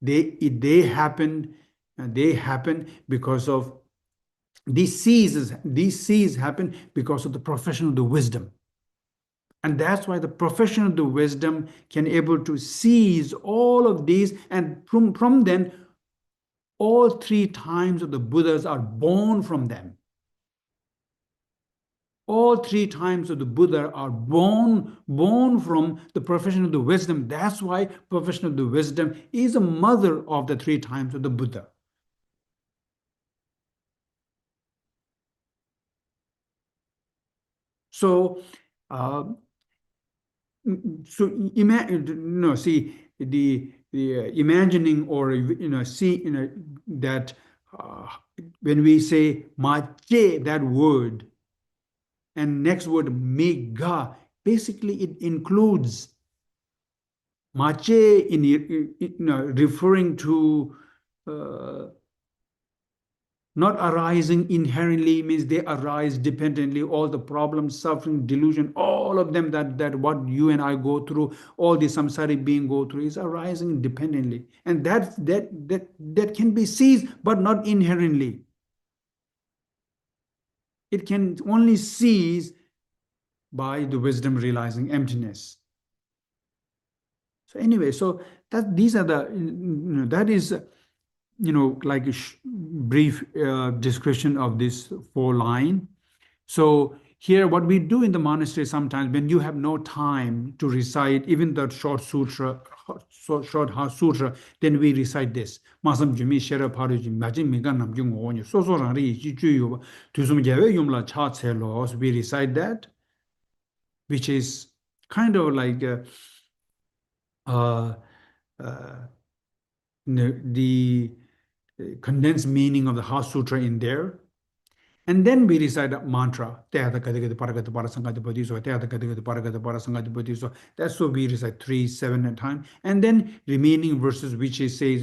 They happen because of these seizes happen because of the profession of the wisdom. And that's why the profession of the wisdom can able to seize all of these, and from then all three times of the Buddhas are born from them. All three times of the Buddha are born from the profession of the wisdom. That's why profession of the wisdom is a mother of the three times of the Buddha. So, see the imagining or see that when we say mache, that word, and next word mega, basically it includes mache referring to not arising inherently, means they arise dependently. All the problems, suffering, delusion, all of them that what you and I go through, all the samsaric being go through, is arising dependently, and that can be seized, but not inherently. It can only seize by the wisdom realizing emptiness. So anyway, so that these are the, that is, like a brief description of this 4 line. So here, what we do in the monastery sometimes, when you have no time to recite even the short sutra, short Heart Sutra, then we recite this. Masam jumi shera paruji majin minga namjung onyo so so rangri ji juyo tusum jawe yumla cha tselos. We recite that, which is kind of like the condensed meaning of the Heart Sutra in there. And then we recite a mantra. That's what we recite 3, 7 at a time. And then remaining verses, which is says,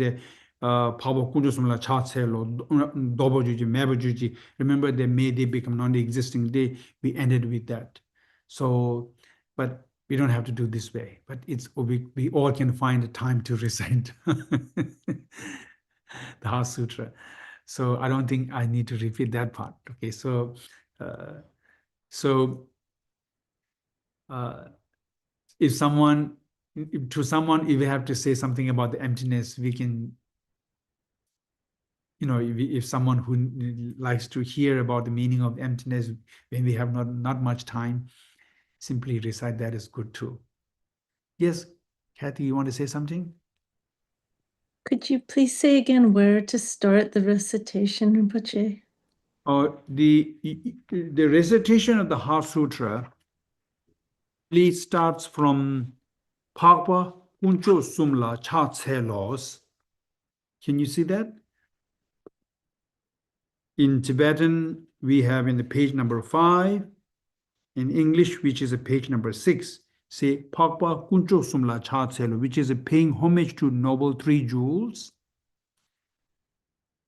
remember, they become non-existing. We ended with that. So, but we don't have to do this way. But we all can find the time to recite the Heart Sutra. So I don't think I need to repeat that part. Okay, so if we have to say something about the emptiness, we can, if someone who likes to hear about the meaning of emptiness when we have not much time, simply recite that is good too. Yes, Kathy, you want to say something? Could you please say again where to start the recitation, Rinpoche? The recitation of the Heart Sutra, please starts from Pakpa Kuncho Sumla Cha Tselos. Can you see that? In Tibetan, we have in the page number 5. In English, which is a page number 6, say Pakpa Kuncho Sumla Cha Tselo, which is a paying homage to Noble Three Jewels.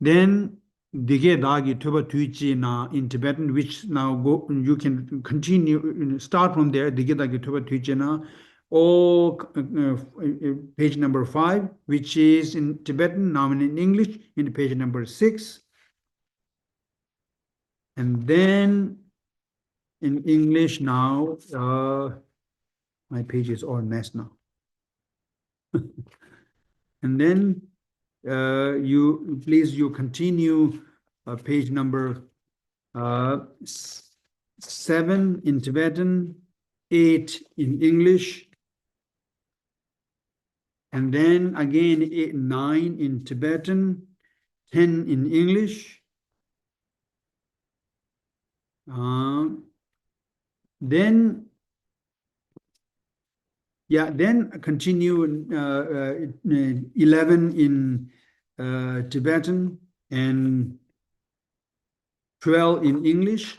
Then Dige Dagi Tuba Tuichi na in Tibetan, which now you can continue, start from there, Dige Dagi Tuba Tuichi na, or page number 5, which is in Tibetan, now in English, in page number 6. And then in English now, my page is all messed now. And then you continue page number 7 in Tibetan, 8 in English, and then again 8, 9 in Tibetan, 10 in English. Then continue 11 in Tibetan and 12 in English.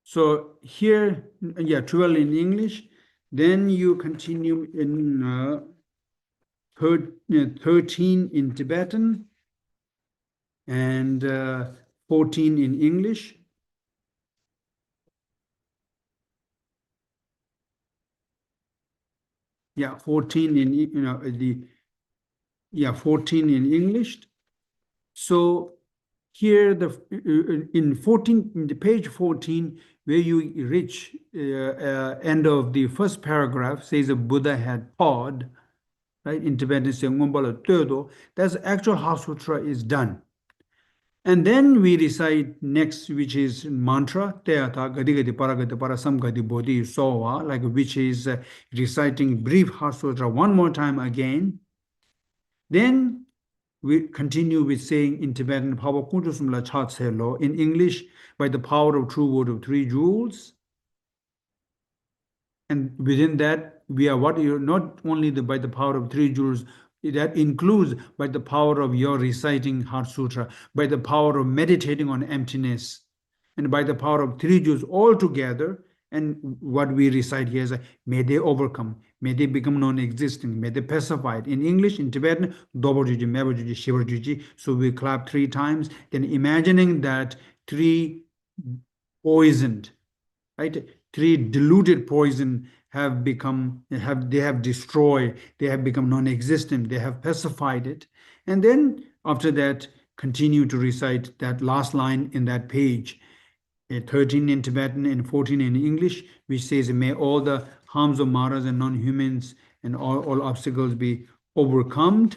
So here, 12 in English. Then you continue in 13 in Tibetan and 14 in English. Yeah, 14 in 14 in English. So here in 14, in the page 14, where you reach end of the first paragraph, says the Buddha had pawed, right? In Tibetan, that's the actual Heart Sutra is done. And then we recite next, which is mantra, like which is reciting brief Heart Sutra one more time again. Then we continue with saying in Tibetan, in English, by the power of true word of Three Jewels. And within that, we are not only by the power of Three Jewels, that includes by the power of your reciting Heart Sutra, by the power of meditating on emptiness, and by the power of Three Jewels all together. And what we recite here is, may they overcome, may they become non-existing, may they pacify it. In English, in Tibetan, Dobojuji, Mebajuji, Shivajuji. So we clap 3 times, then imagining that 3 poisoned, right? 3 diluted poison have destroyed, they have become non-existent, they have pacified it. And then after that, continue to recite that last line in that page. 13 in Tibetan and 14 in English, which says, may all the harms of Maras and non-humans and all obstacles be overcome.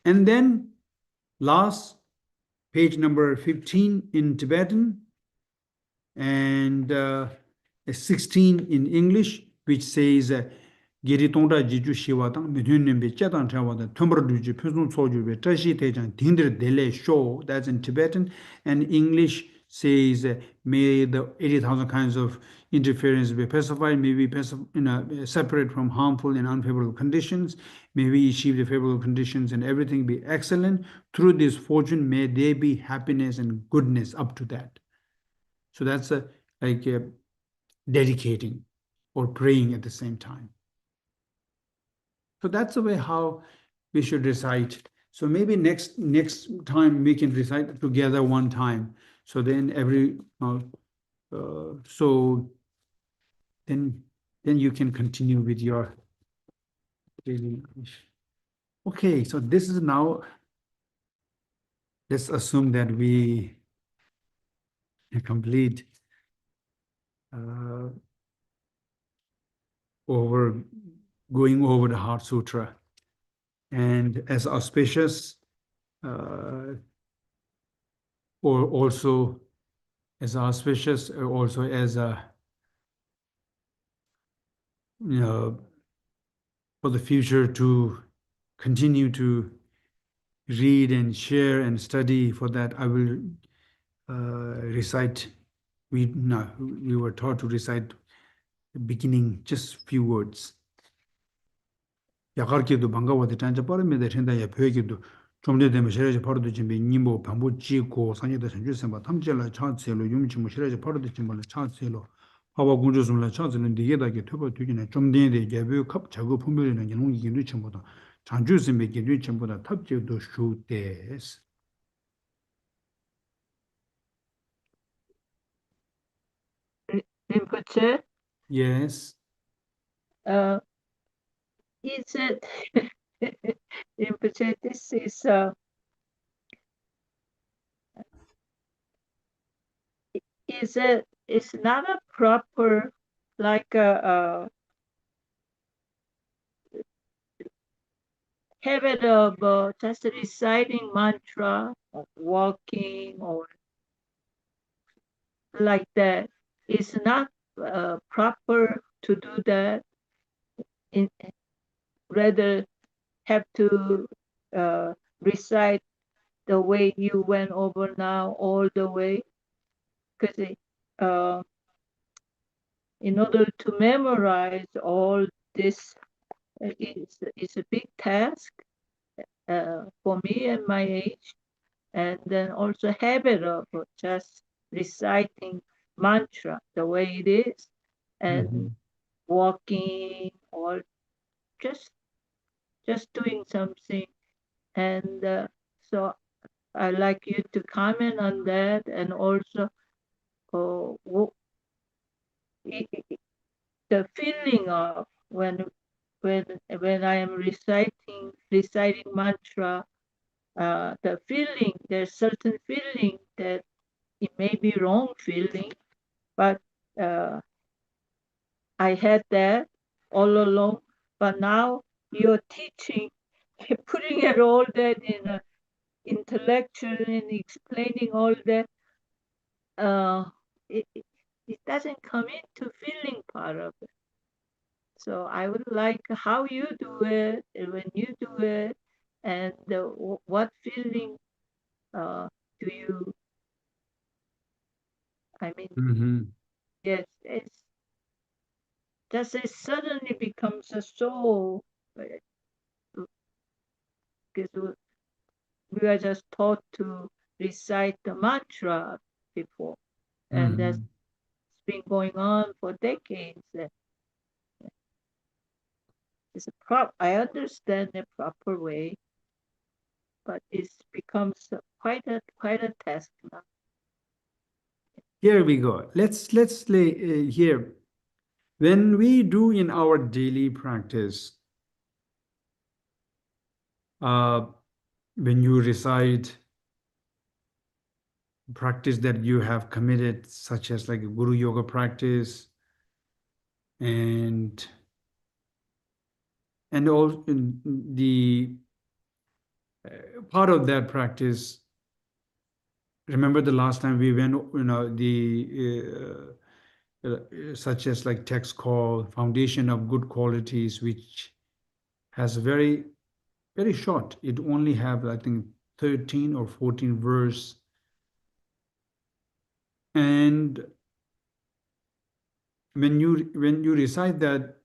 And then last, page number 15 in Tibetan and 16 in English, which says, Geri tongda jiju shiwa tang midun nimbe chetang chawa da tumbar duji pyusung soju be tashi tejang dingdir dele show. That's in Tibetan. And English says, may the 80,000 kinds of interference be pacified, may be separate from harmful and unfavorable conditions, may we achieve the favorable conditions and everything be excellent. Through this fortune, may there be happiness and goodness up to that. So that's like dedicating or praying at the same time. So that's the way how we should recite. So maybe next time we can recite together one time. So then so then you can continue with your daily English. Okay, so this is now. Let's assume that we complete going over the Heart Sutra, and as auspicious, or also as auspicious, or also as a for the future to continue to read and share and study. For that, I will recite. We were taught to recite the beginning, just few words. 야가르기도 방가와데 단자 빠르메데 텐다야 벼기도 좀내 되면 시라지 바로도 준비 님보 방보 지고 상여도 전주선바 탐절라 차세로 용치 뭐 시라지 바로도 준비 차세로 하와 공주선라 차세는 디게다게 tö버 되기는 좀 되는데 개별 컵 작업 분별이는 이런 게 전부다 전주선에 게 전부다 탑지도 슈데스. Rinpoche, Yes. is it Rinpoche, this is it's not a proper like a habit of just reciting mantra or walking or like that. It's not proper to do that. Rather have to recite the way you went over now all the way, because in order to memorize all this, it's a big task for me at my age, and then also habit of just reciting mantra the way it is, and walking or just doing something. And so I'd like you to comment on that, and also the feeling of when I am reciting mantra, the feeling, there's certain feeling that it may be wrong feeling, but I had that all along. But now you're teaching, putting it all that in a intellectual and explaining all that. It doesn't come into feeling part of it. So I would like how you do it, and when you do it, and what feeling do you, I mean, yes, it's just it suddenly becomes a soul, because we are just taught to recite the mantra before, and that's been going on for decades. It's I understand the proper way, but it becomes quite a task now. Here we go. Let's lay here. When we do in our daily practice, when you recite practice that you have committed, such as like a Guru Yoga practice, and all the part of that practice. Remember the last time we went, such as like text called Foundation of Good Qualities, which has very, very short. It only have, I think, 13 or 14 verse. And when you recite that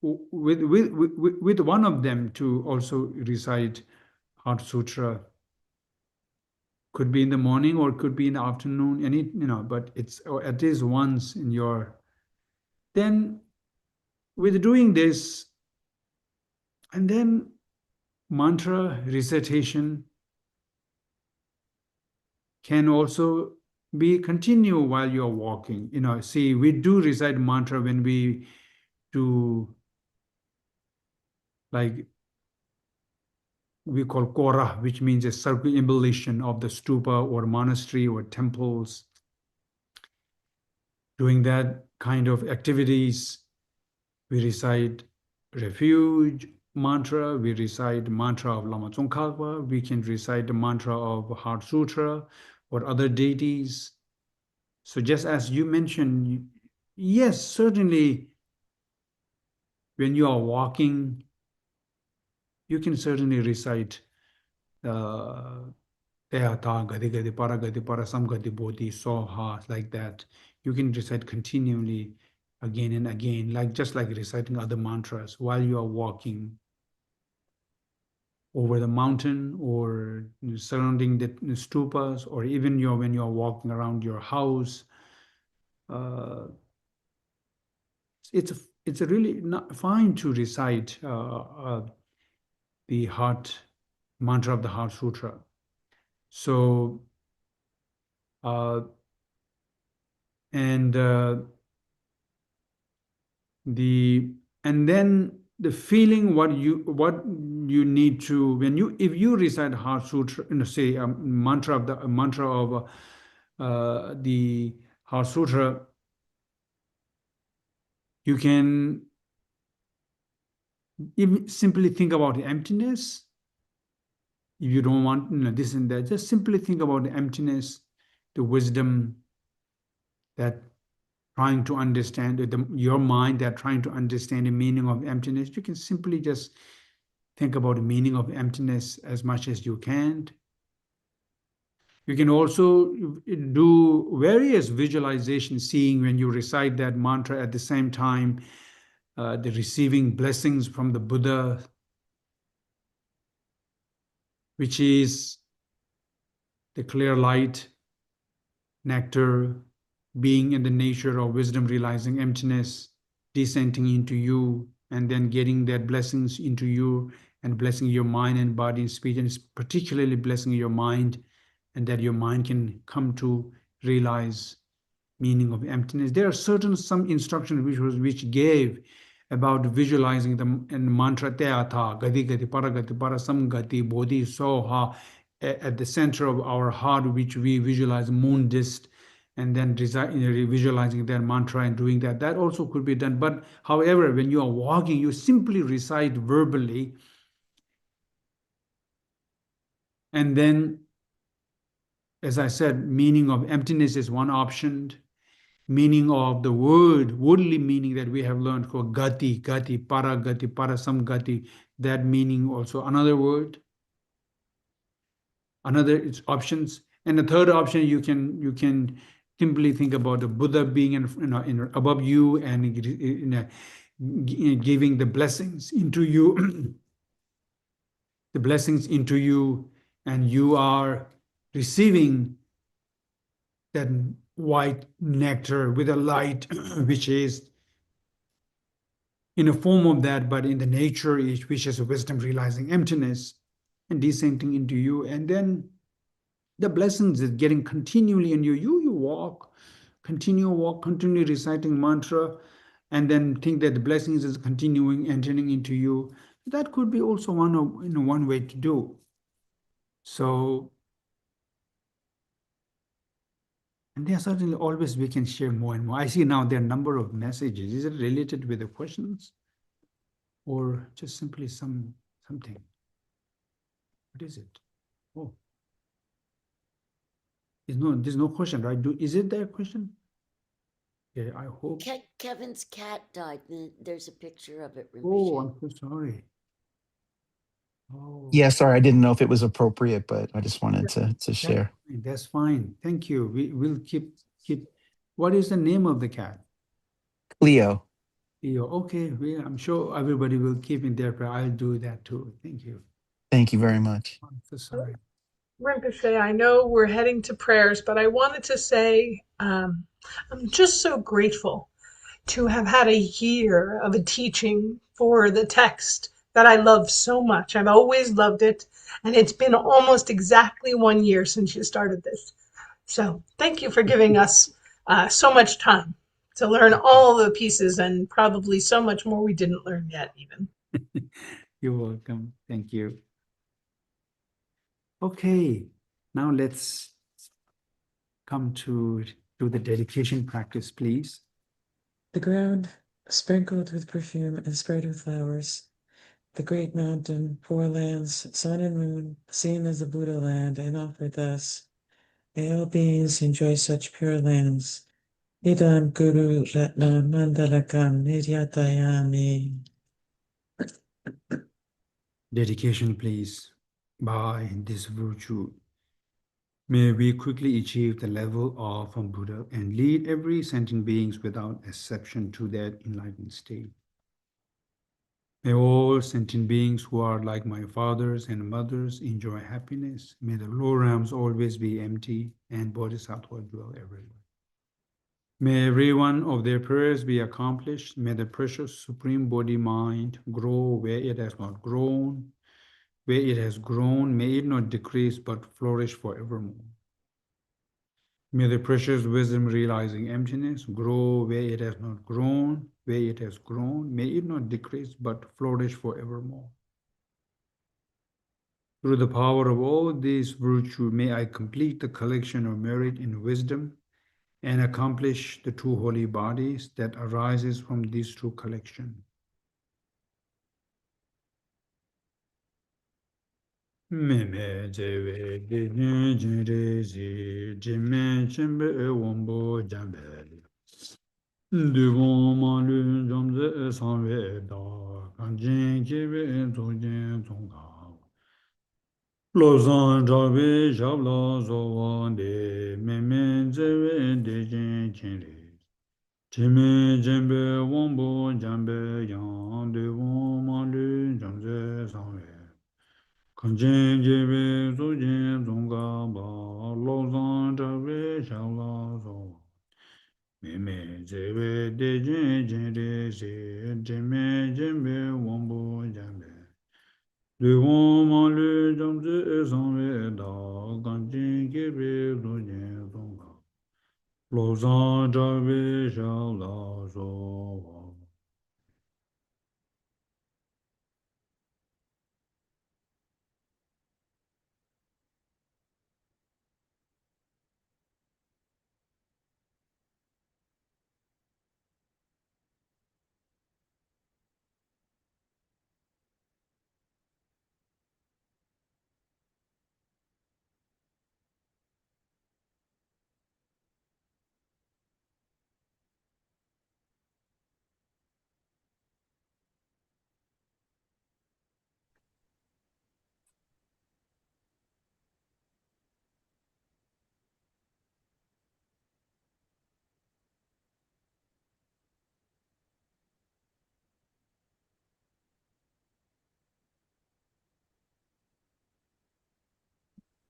with one of them, to also recite Heart Sutra, could be in the morning or could be in the afternoon, but it's at least once in your. Then with doing this, and then mantra recitation can also be continue while you're walking. See, we do recite mantra when we do, like we call kora, which means a circumambulation of the stupa or monastery or temples. Doing that kind of activities, we recite refuge mantra, we recite mantra of Lama Tsongkhapa, we can recite the mantra of Heart Sutra or other deities. So just as you mentioned, yes, certainly when you are walking, you can certainly recite Tehata, Gadi Gadi Para Gadi Para Samgati Bodhi, Soha, like that. You can recite continually again and again, just like reciting other mantras while you are walking over the mountain or surrounding the stupas, or even when you are walking around your house. It's a really fine to recite the heart mantra of the Heart Sutra. So, and then the feeling what you need to, if you recite Heart Sutra, say a mantra of the Heart Sutra, you can even simply think about the emptiness. If you don't want this and that, just simply think about the emptiness, the wisdom that trying to understand, your mind that trying to understand the meaning of emptiness. You can simply just think about the meaning of emptiness as much as you can. You can also do various visualizations, seeing when you recite that mantra at the same time, the receiving blessings from the Buddha, which is the clear light, nectar, being in the nature of wisdom, realizing emptiness, descending into you, and then getting that blessings into you and blessing your mind and body and speech, and particularly blessing your mind, and that your mind can come to realize meaning of emptiness. There are some instructions which gave about visualizing the mantra Teatha, Gati Gati Paragati Parasamgati Bodhi Soha at the center of our heart, which we visualize moon disk, and then visualizing that mantra and doing that. That also could be done. But however, when you are walking, you simply recite verbally, and then, as I said, meaning of emptiness is one option. Meaning of the worldly meaning that we have learned called gati, paragati, parasamgati, that meaning also another word, another options. And the third option, you can simply think about the Buddha being above you and giving the blessings into you, the blessings into you, and you are receiving that white nectar with a light, which is in a form of that, but in the nature, which is wisdom realizing emptiness and descending into you. And then the blessings is getting continually in you. You walk, continue reciting mantra, and then think that the blessings is continuing, entering into you. That could be also one way to do. So And there certainly always we can share more and more. I see now there are a number of messages. Is it related with the questions or just simply something? What is it? Oh, there's no question, right? Is it there a question? Yeah, I hope. Kevin's cat died. There's a picture of it, Oh, Rinpoche. I'm so sorry. Oh, Yeah, sorry, I didn't know if it was appropriate, but I just wanted to share. that's fine. Thank you. We'll keep. What is the name of the cat? Leo. Leo. Okay, I'm sure everybody will keep in their prayer. I'll do that too. Thank you. Thank you very much. I'm so sorry. Rinpoche, I know we're heading to prayers, but I wanted to say I'm just so grateful to have had a year of a teaching for the text that I love so much. I've always loved it, and it's been almost exactly 1 year since you started this. So thank you for giving us so much time to learn all the pieces and probably so much more we didn't learn yet even. You're welcome. Thank you. Okay, now let's come to the dedication practice, please. The ground sprinkled with perfume and spread with flowers. The great mountain, four lands, sun and moon, seen as a Buddha land and offered thus. May all beings enjoy such pure lands. Idam Guru Ratna Mandalakam Niryatayami. Dedication, please. By this virtue, may we quickly achieve the level of a Buddha and lead every sentient beings without exception to that enlightened state. May all sentient beings who are like my fathers and mothers enjoy happiness. May the lower realms always be empty and bodhisattva dwell everywhere. May every one of their prayers be accomplished. May the precious supreme body mind grow where it has not grown. Where it has grown, may it not decrease but flourish forevermore. May the precious wisdom realizing emptiness grow where it has not grown. Where it has grown, may it not decrease but flourish forevermore. Through the power of all these virtues, may I complete the collection of merit in wisdom and accomplish the two holy bodies that arises from these two collections. Mime jewe de jere zi jime chimbe wombo jambe devant ma lu jamze sanwe da kanjin kebe zojin zonga lozan jabe jabla zowande mime jewe de jere jime jimbe wombo jambe yang devant ma lu jamze sanwe kanchen jebe sojen zonga ba lozan jabe shala zo meme jebe dejen jere se jeme jembe wambo jambe devant ma le jamze sanwe da kanchen jebe sojen zonga lozan jabe shala zo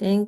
Thank